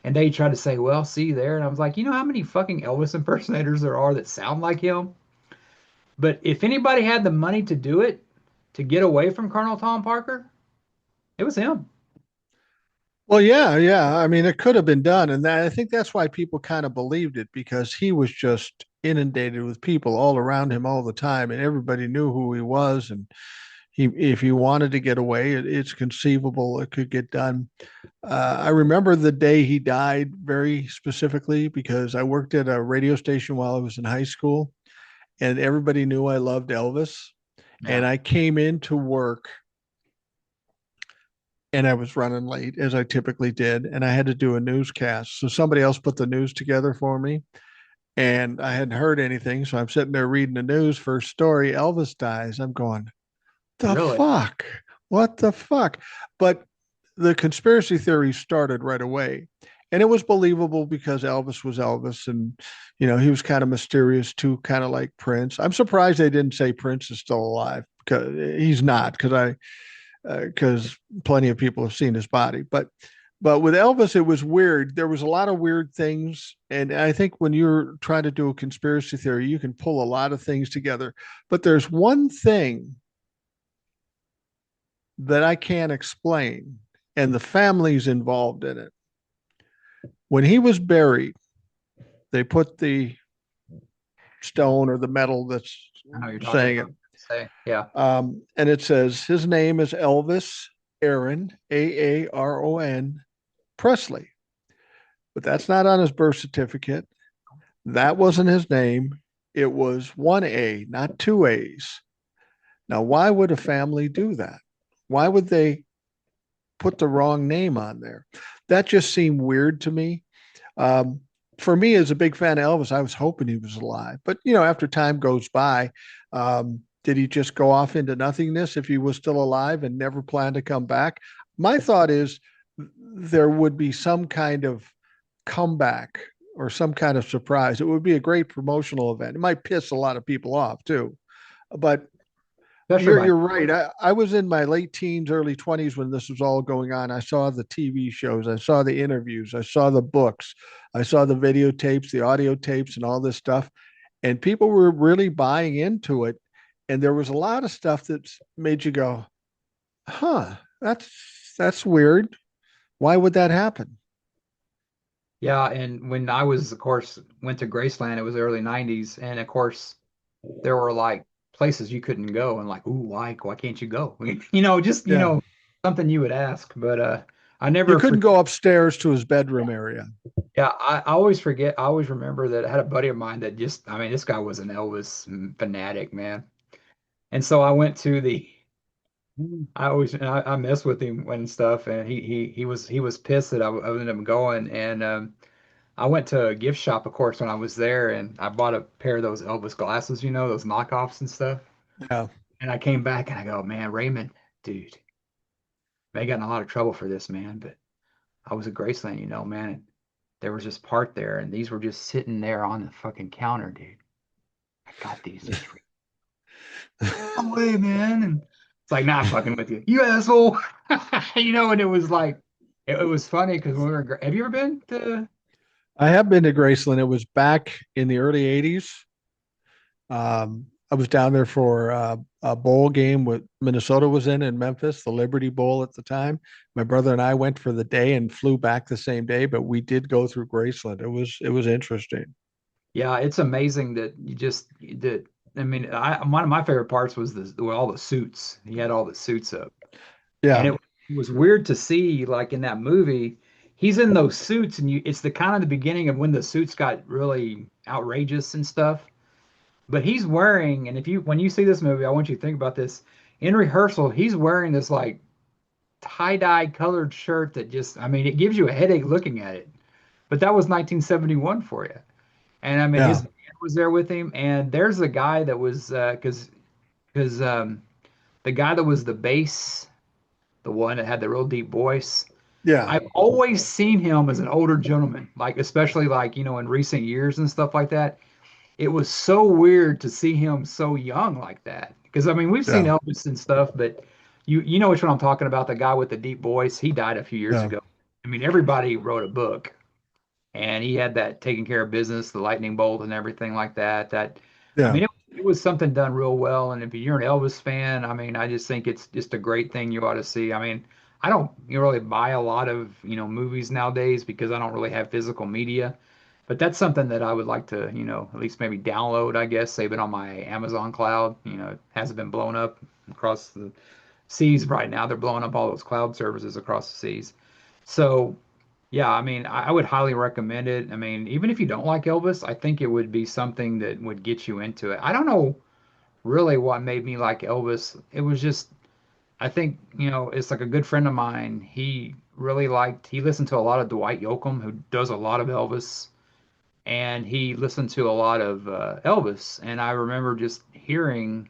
Speaker 1: And they tried to say, well, see there. And I was like, you know how many fucking Elvis impersonators there are that sound like him? But if anybody had the money to do it, to get away from Colonel Tom Parker, it was him.
Speaker 2: Well, yeah, yeah. I mean, it could have been done, and I think that's why people kind of believed it because he was just inundated with people all around him all the time, and everybody knew who he was. And if he wanted to get away, it's conceivable it could get done. I remember the day he died very specifically because I worked at a radio station while I was in high school, and everybody knew I loved Elvis. And
Speaker 1: Yeah,
Speaker 2: I came into work and I was running late as I typically did, and I had to do a newscast. So somebody else put the news together for me, and I hadn't heard anything. So I'm sitting there reading the news. First story: Elvis dies. I'm going, the
Speaker 1: really.
Speaker 2: fuck? What the fuck? But the conspiracy theory started right away. And it was believable because Elvis was Elvis and, he was kind of mysterious too, kind of like Prince. I'm surprised they didn't say Prince is still alive because he's not, because plenty of people have seen his body. But with Elvis, it was weird. There was a lot of weird things, and I think when you're trying to do a conspiracy theory, you can pull a lot of things together. But there's one thing that I can't explain, and the family's involved in it. When he was buried, they put the stone or the metal that's
Speaker 1: I know what you're talking
Speaker 2: saying it,
Speaker 1: about. Say, yeah,
Speaker 2: and it says his name is Elvis Aaron Aaron Presley, but that's not on his birth certificate. That wasn't his name. It was one A, not two A's. Now, why would a family do that? Why would they put the wrong name on there? That just seemed weird to me. Um, for me, as a big fan of Elvis, I was hoping he was alive. But after time goes by, did he just go off into nothingness if he was still alive and never planned to come back? My thought is there would be some kind of comeback or some kind of surprise. It would be a great promotional event. It might piss a lot of people off too. But
Speaker 1: especially
Speaker 2: you're
Speaker 1: my.
Speaker 2: you're right. I was in my late teens, early 20s when this was all going on. I saw the TV shows, I saw the interviews, I saw the books, I saw the videotapes, the audio tapes, and all this stuff. And people were really buying into it. And there was a lot of stuff that made you go, huh, that's weird. Why would that happen?
Speaker 1: Yeah, and when I was, of course, went to Graceland, it was the early 90s, and of course there were like places you couldn't go and like, ooh, why can't you go? Just
Speaker 2: Yeah.
Speaker 1: something you would ask. But I
Speaker 2: You
Speaker 1: never
Speaker 2: couldn't
Speaker 1: forget.
Speaker 2: go upstairs to his bedroom area.
Speaker 1: Yeah, I always forget. I always remember that I had a buddy of mine that just, I mean, this guy was an Elvis fanatic, man. And so I went to the I messed with him and stuff, and he was pissed that I ended up going, and I went to a gift shop, of course, when I was there, and I bought a pair of those Elvis glasses, those knockoffs and stuff.
Speaker 2: Yeah.
Speaker 1: And I came back and I go, man, Raymond, dude, I got in a lot of trouble for this, man. But I was at Graceland, man, and there was this part there, and these were just sitting there on the fucking counter, dude. I got these just for no way, man. And it's like, not fucking with you, you asshole. And it was like, it was funny because when we were, have you ever been to?
Speaker 2: I have been to Graceland. It was back in the early 80s. I was down there for a bowl game with Minnesota was in Memphis, the Liberty Bowl at the time. My brother and I went for the day and flew back the same day, but we did go through Graceland. It was interesting.
Speaker 1: Yeah, it's amazing that you just that. I mean, one of my favorite parts was all the suits. He had all the suits up, and
Speaker 2: Yeah,
Speaker 1: it was weird to see like in that movie, he's in those suits, and you it's the kind of the beginning of when the suits got really outrageous and stuff. But he's wearing, and if you when you see this movie, I want you to think about this. In rehearsal, he's wearing this like tie-dye colored shirt that just, I mean, it gives you a headache looking at it. But that was 1971 for you. And I mean, his
Speaker 2: yeah,
Speaker 1: band was there with him, and there's a guy that was because the guy that was the bass, the one that had the real deep voice.
Speaker 2: yeah,
Speaker 1: I've always seen him as an older gentleman, like especially like in recent years and stuff like that. It was so weird to see him so young like that. Because I mean, we've seen
Speaker 2: yeah,
Speaker 1: Elvis and stuff, but you know which one I'm talking about, the guy with the deep voice. He died a few years
Speaker 2: yeah,
Speaker 1: ago. I mean, everybody wrote a book and he had that taking care of business, the lightning bolt and everything like that. I
Speaker 2: yeah.
Speaker 1: mean, it was something done real well. And if you're an Elvis fan, I mean, I just think it's just a great thing you ought to see. I mean, I don't really buy a lot of, movies nowadays because I don't really have physical media. But that's something that I would like to, at least maybe download, I guess, save it on my Amazon cloud. It hasn't been blown up across the seas right now. They're blowing up all those cloud services across the seas. So yeah, I mean, I would highly recommend it. I mean, even if you don't like Elvis, I think it would be something that would get you into it. I don't know really what made me like Elvis. It was just, I think, it's like a good friend of mine. He listened to a lot of Dwight Yoakam, who does a lot of Elvis, and he listened to a lot of Elvis. And I remember just hearing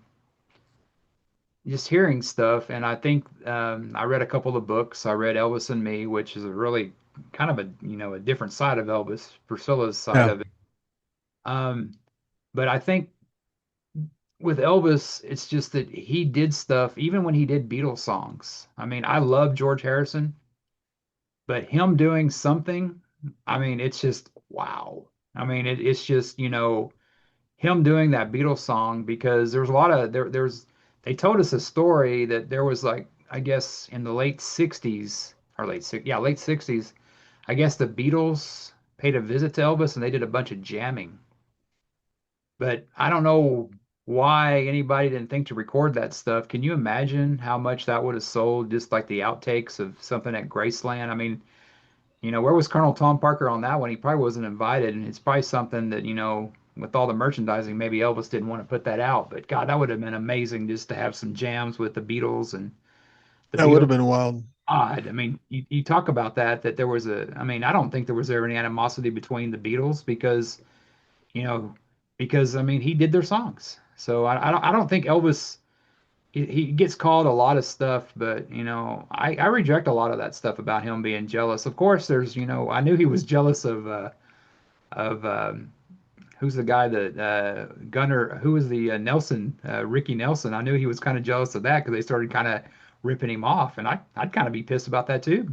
Speaker 1: stuff. And I think I read a couple of books. I read Elvis and Me, which is a really kind of a different side of Elvis, Priscilla's side
Speaker 2: Yeah.
Speaker 1: of it. Um, but I think with Elvis, it's just that he did stuff even when he did Beatles songs. I mean, I love George Harrison, but him doing something, I mean, it's just wow. I mean, it's just, him doing that Beatles song because there's a lot of there's they told us a story that there was like I guess in the late 60s or late 60s, I guess the Beatles paid a visit to Elvis and they did a bunch of jamming. But I don't know why anybody didn't think to record that stuff. Can you imagine how much that would have sold just like the outtakes of something at Graceland? I mean, where was Colonel Tom Parker on that one? He probably wasn't invited, and it's probably something that, with all the merchandising, maybe Elvis didn't want to put that out. But God, that would have been amazing just to have some jams with the Beatles and the
Speaker 2: That would
Speaker 1: Beatles.
Speaker 2: have been wild.
Speaker 1: Odd. I mean, you talk about that there was I mean, I don't think there was ever any animosity between the Beatles you know, because I mean, he did their songs. So I don't think Elvis, he gets called a lot of stuff, but I reject a lot of that stuff about him being jealous. Of course, there's I knew he was jealous of who's the guy that Gunner, who was the Nelson, Ricky Nelson. I knew he was kind of jealous of that because they started kind of ripping him off, and I'd kind of be pissed about that too.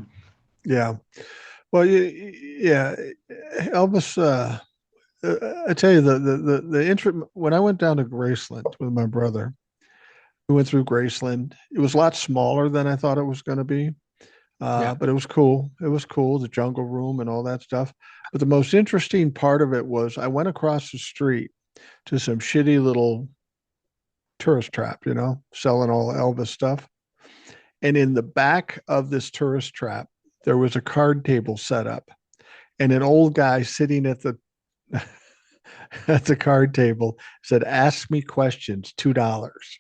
Speaker 2: Yeah. Well, yeah, Elvis. I tell you the intro when I went down to Graceland with my brother. We went through Graceland. It was a lot smaller than I thought it was going to be,
Speaker 1: Yeah.
Speaker 2: but it was cool. It was cool, the jungle room and all that stuff. But the most interesting part of it was I went across the street to some shitty little tourist trap, selling all Elvis stuff. And in the back of this tourist trap, there was a card table set up and an old guy sitting at the at the card table said, "Ask me questions, $2."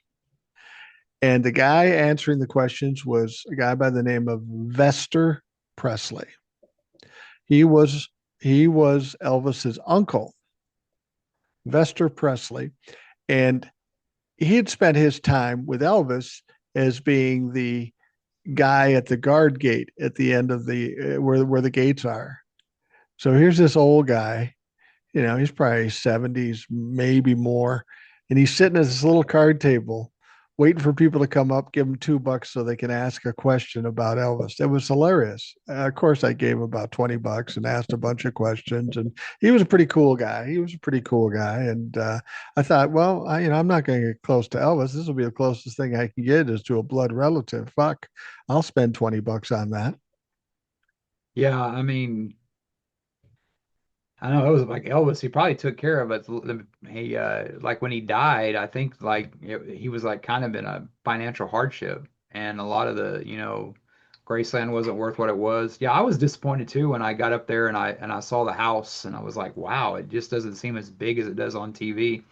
Speaker 2: And the guy answering the questions was a guy by the name of Vester Presley. He was he was Elvis's uncle, Vester Presley, and he had spent his time with Elvis as being the guy at the guard gate at the end of the where the gates are. So here's this old guy, he's probably 70s, maybe more, and he's sitting at this little card table waiting for people to come up, give them $2 so they can ask a question about Elvis. It was hilarious. Of course, I gave him about $20 and asked a bunch of questions. And he was a pretty cool guy. He was a pretty cool guy. And I thought, well, I'm not going to get close to Elvis. This will be the closest thing I can get is to a blood relative. Fuck, I'll spend $20 on that.
Speaker 1: Yeah, I mean, I know it was like Elvis. He probably took care of it. He like when he died, I think like he was like kind of in a financial hardship, and a lot of the Graceland wasn't worth what it was. Yeah, I was disappointed too when I got up there and I saw the house, and I was like, wow, it just doesn't seem as big as it does on TV.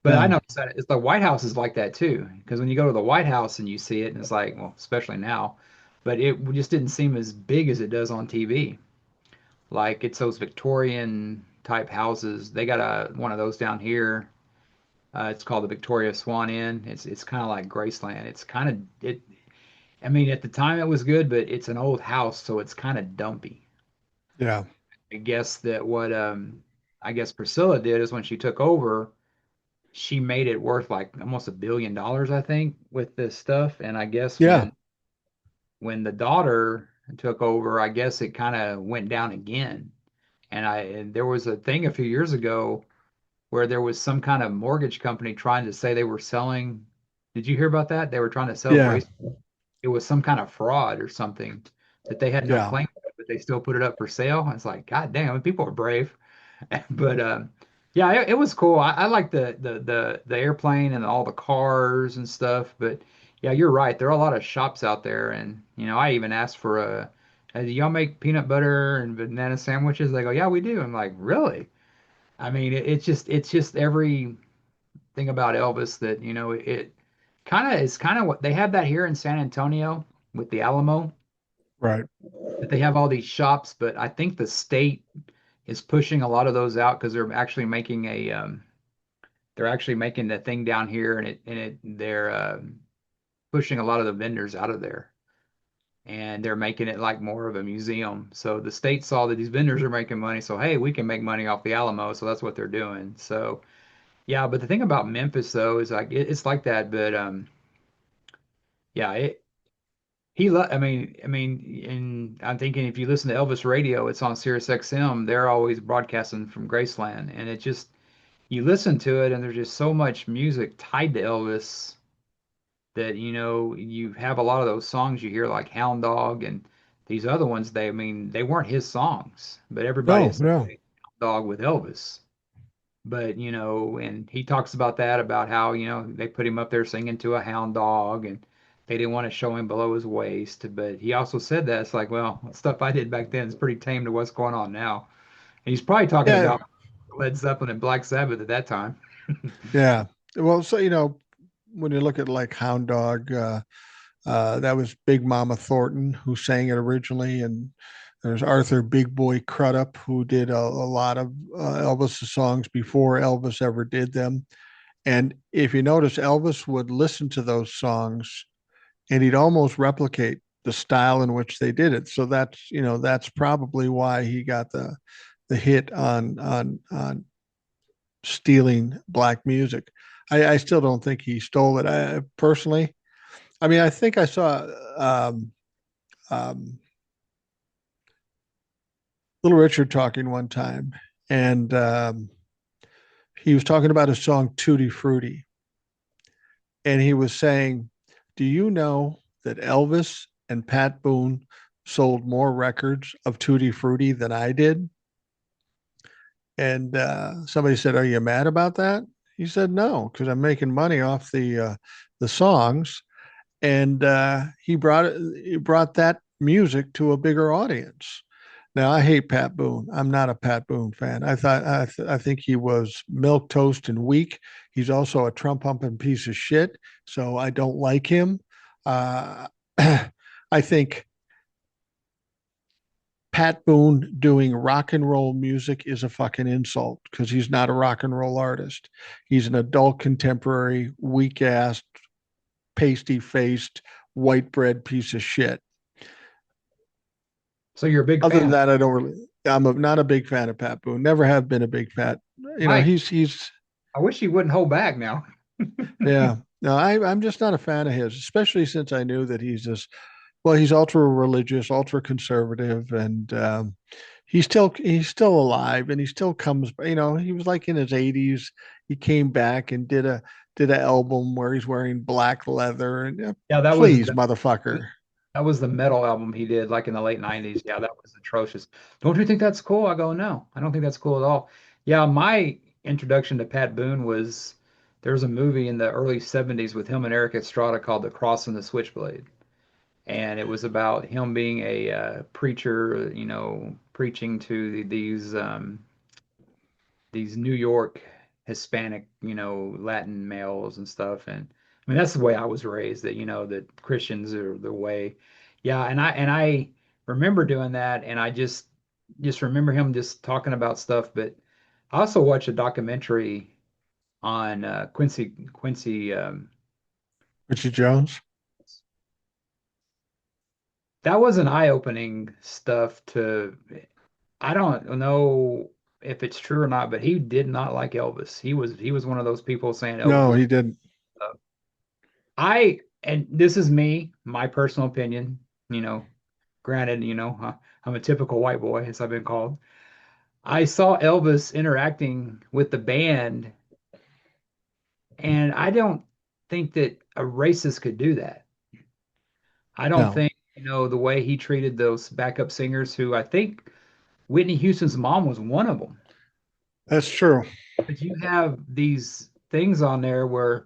Speaker 1: But I
Speaker 2: Yeah.
Speaker 1: noticed that it's the White House is like that too, because when you go to the White House and you see it, and it's like, well, especially now, but it just didn't seem as big as it does on TV. Like it's those Victorian type houses. They got a one of those down here. It's called the Victoria Swan Inn. It's kind of like Graceland. It's kind of it. I mean, at the time it was good, but it's an old house, so it's kind of dumpy.
Speaker 2: Yeah.
Speaker 1: I guess that what I guess Priscilla did is when she took over, she made it worth like almost $1 billion, I think, with this stuff. And I guess
Speaker 2: Yeah.
Speaker 1: when the daughter took over, I guess it kind of went down again. And there was a thing a few years ago where there was some kind of mortgage company trying to say they were selling. Did you hear about that? They were trying to sell
Speaker 2: Yeah.
Speaker 1: Grace. It was some kind of fraud or something that they had no
Speaker 2: Yeah.
Speaker 1: claim, but they still put it up for sale. And it's like, God damn, people are brave. But yeah, it was cool. I like the airplane and all the cars and stuff. But yeah, you're right. There are a lot of shops out there, and I even asked for a. Do y'all make peanut butter and banana sandwiches? They go, yeah, we do. I'm like, really? I mean, it's just everything about Elvis that it kind of is kind of what they have that here in San Antonio with the Alamo,
Speaker 2: Right.
Speaker 1: that they have all these shops, but I think the state is pushing a lot of those out because they're actually making the thing down here, and they're pushing a lot of the vendors out of there, and they're making it like more of a museum. So the state saw that these vendors are making money, so hey, we can make money off the Alamo, so that's what they're doing. So yeah, but the thing about Memphis though is like it's like that, but yeah, I mean, and I'm thinking if you listen to Elvis radio, it's on Sirius XM. They're always broadcasting from Graceland, and it just you listen to it, and there's just so much music tied to Elvis that you have a lot of those songs you hear like Hound Dog and these other ones. I mean, they weren't his songs, but everybody
Speaker 2: No, no.
Speaker 1: associates Hound Dog with Elvis. But and he talks about that, about how they put him up there singing to a hound dog, and they didn't want to show him below his waist. But he also said that it's like, well, stuff I did back then is pretty tame to what's going on now. And he's probably talking
Speaker 2: Yeah.
Speaker 1: about Led Zeppelin and Black Sabbath at that time.
Speaker 2: Yeah. Well, so when you look at like Hound Dog, that was Big Mama Thornton who sang it originally, and there's Arthur Big Boy Crudup who did a lot of Elvis' songs before Elvis ever did them. And if you notice, Elvis would listen to those songs and he'd almost replicate the style in which they did it. So that's probably why he got the hit on stealing black music. I still don't think he stole it. I personally, I mean, I think I saw um, Little Richard talking one time, and he was talking about his song Tutti Frutti, and he was saying, "Do you know that Elvis and Pat Boone sold more records of Tutti Frutti than I did?" And somebody said, "Are you mad about that?" He said, "No, because I'm making money off the songs." And he brought that music to a bigger audience. Now I hate Pat Boone. I'm not a Pat Boone fan. I think he was milk toast and weak. He's also a Trump humping piece of shit. So I don't like him. Uh, I think Pat Boone doing rock and roll music is a fucking insult because he's not a rock and roll artist. He's an adult contemporary, weak ass, pasty faced, white bread piece of shit.
Speaker 1: So you're a big
Speaker 2: Other than
Speaker 1: fan.
Speaker 2: that, I don't really. Not a big fan of Pat Boone. Never have been a big fat.
Speaker 1: Mike,
Speaker 2: He's
Speaker 1: I wish you wouldn't hold back now.
Speaker 2: yeah. No, I'm just not a fan of his, especially since I knew that he's this. Well, he's ultra religious, ultra conservative, and he's still alive, and he still comes. He was like in his 80s. He came back and did an album where he's wearing black leather, and
Speaker 1: Yeah,
Speaker 2: please, motherfucker.
Speaker 1: that was the metal album he did like in the late 90s. Yeah, that was atrocious. Don't you think that's cool? I go, no, I don't think that's cool at all. Yeah, my introduction to Pat Boone was there was a movie in the early 70s with him and Eric Estrada called The Cross and the Switchblade. And it was about him being a preacher, preaching to these New York Hispanic, Latin males and stuff. And I mean, that's the way I was raised, that, that Christians are the way. Yeah, and I remember doing that, and I just remember him just talking about stuff. But I also watched a documentary on Quincy.
Speaker 2: Richie Jones.
Speaker 1: That was an eye-opening stuff to. I don't know if it's true or not, but he did not like Elvis. He was one of those people saying Elvis
Speaker 2: No,
Speaker 1: was.
Speaker 2: he didn't.
Speaker 1: And this is me, my personal opinion, you know, granted, I'm a typical white boy, as I've been called. I saw Elvis interacting with the band, and I don't think that a racist could do that. I don't
Speaker 2: No,
Speaker 1: think, the way he treated those backup singers, who I think Whitney Houston's mom was one of them.
Speaker 2: that's true.
Speaker 1: But you have these things on there where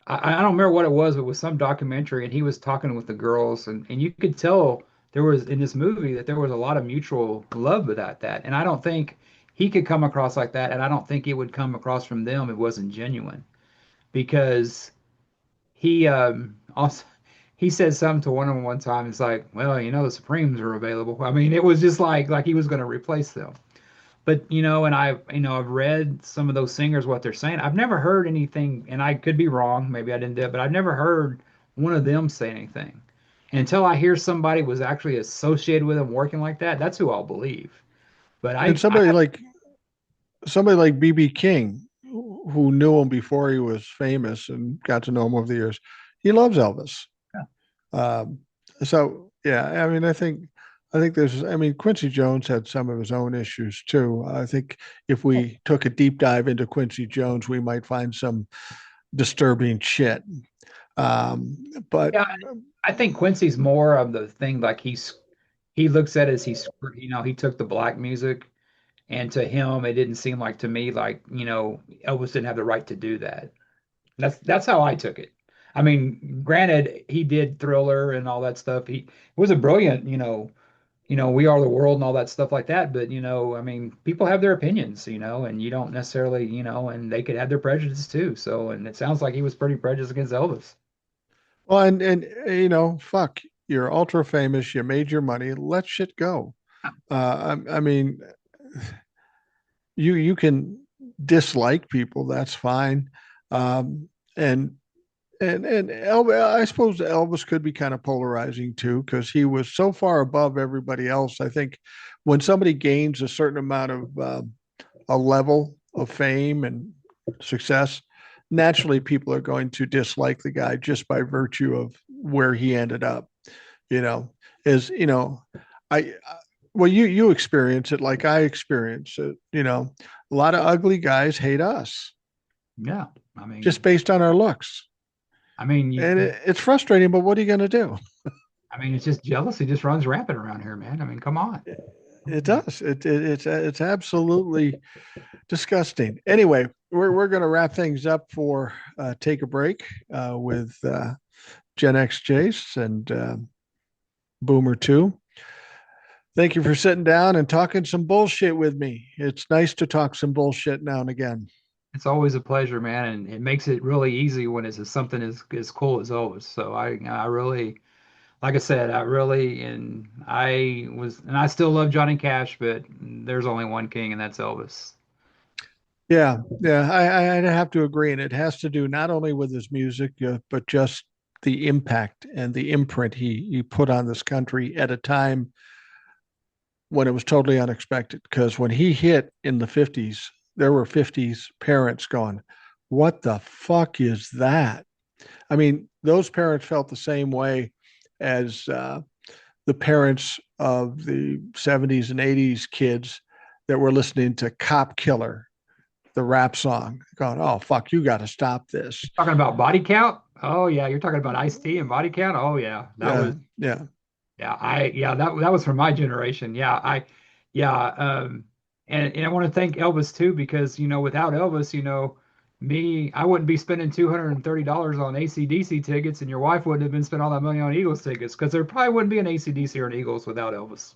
Speaker 1: I don't remember what it was, but it was some documentary, and he was talking with the girls, and you could tell there was in this movie that there was a lot of mutual love without that. And I don't think he could come across like that, and I don't think it would come across from them if it wasn't genuine. Because he also he said something to one of them one time. It's like, well, the Supremes are available. I mean, it was just like he was going to replace them. But and I've read some of those singers what they're saying. I've never heard anything, and I could be wrong. Maybe I didn't do it, but I've never heard one of them say anything. And until I hear somebody was actually associated with them working like that, that's who I'll believe. But
Speaker 2: And
Speaker 1: I
Speaker 2: somebody like BB King, who knew him before he was famous and got to know him over the years, he loves Elvis. Um, so yeah, I mean, I think there's, I mean, Quincy Jones had some of his own issues too. I think if we took a deep dive into Quincy Jones, we might find some disturbing shit. Um, but
Speaker 1: yeah, I think Quincy's more of the thing, like he looks at it as he took the black music, and to him it didn't seem like, to me, like, Elvis didn't have the right to do that. That's how I took it. I mean, granted, he did Thriller and all that stuff. He was a brilliant, We Are the World and all that stuff like that. But, I mean, people have their opinions, and you don't necessarily, and they could have their prejudices too. So, and it sounds like he was pretty prejudiced against Elvis.
Speaker 2: well, and fuck, you're ultra famous, you made your money, let shit go. I mean, you can dislike people, that's fine. Um, and Elvis, I suppose Elvis could be kind of polarizing too, because he was so far above everybody else. I think when somebody gains a certain amount of a level of fame and success, naturally people are going to dislike the guy just by virtue of where he ended up. You know, is I well, you experience it like I experience it. A lot of ugly guys hate us
Speaker 1: Yeah.
Speaker 2: just based on our looks.
Speaker 1: I mean,
Speaker 2: And it's frustrating, but what are you going to do?
Speaker 1: it's just jealousy just runs rampant around here, man. I mean, come on.
Speaker 2: It does. It's absolutely disgusting. Anyway, we're going to wrap things up for take a break with Gen X Jace and Boomer 2. Thank you for sitting down and talking some bullshit with me. It's nice to talk some bullshit now and again.
Speaker 1: It's always a pleasure, man, and it makes it really easy when it's something as cool as Elvis. So I really, like I said, and I still love Johnny Cash, but there's only one king, and that's Elvis.
Speaker 2: Yeah, yeah, I have to agree, and it has to do not only with his music, but just the impact and the imprint he put on this country at a time when it was totally unexpected. Because when he hit in the 50s, there were 50s parents going, "What the fuck is that?" I mean, those parents felt the same way as the parents of the 70s and 80s kids that were listening to Cop Killer, the rap song, going, oh, fuck, you got to stop this.
Speaker 1: Talking about body count? Oh yeah, you're talking about Ice-T and body count? Oh yeah. That
Speaker 2: Yeah.
Speaker 1: was
Speaker 2: Yeah.
Speaker 1: that was from my generation. Yeah, and I want to thank Elvis too because without Elvis, I wouldn't be spending $230 on AC/DC tickets, and your wife wouldn't have been spending all that money on Eagles tickets because there probably wouldn't be an AC/DC or an Eagles without Elvis.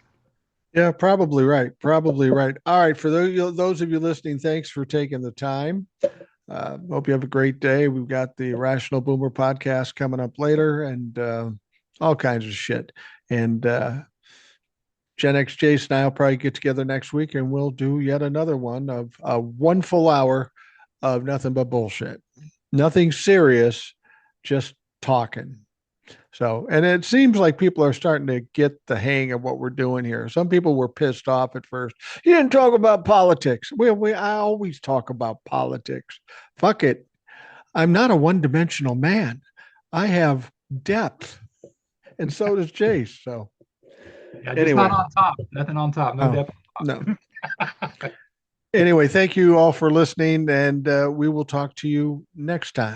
Speaker 2: Yeah, probably right. Probably right. All right. For those of you listening, thanks for taking the time. Hope you have a great day. We've got the Rational Boomer podcast coming up later and all kinds of shit. And Genx, Jace, and I'll probably get together next week and we'll do yet another one of one full hour of nothing but bullshit. Nothing serious, just talking. So, and it seems like people are starting to get the hang of what we're doing here. Some people were pissed off at first. You didn't talk about politics. I always talk about politics. Fuck it. I'm not a one dimensional man. I have depth, and so does Jace. So,
Speaker 1: Yeah, just not
Speaker 2: anyway,
Speaker 1: on top. Nothing on top. No
Speaker 2: oh,
Speaker 1: depth
Speaker 2: no.
Speaker 1: on top.
Speaker 2: Anyway, thank you all for listening, and we will talk to you next time.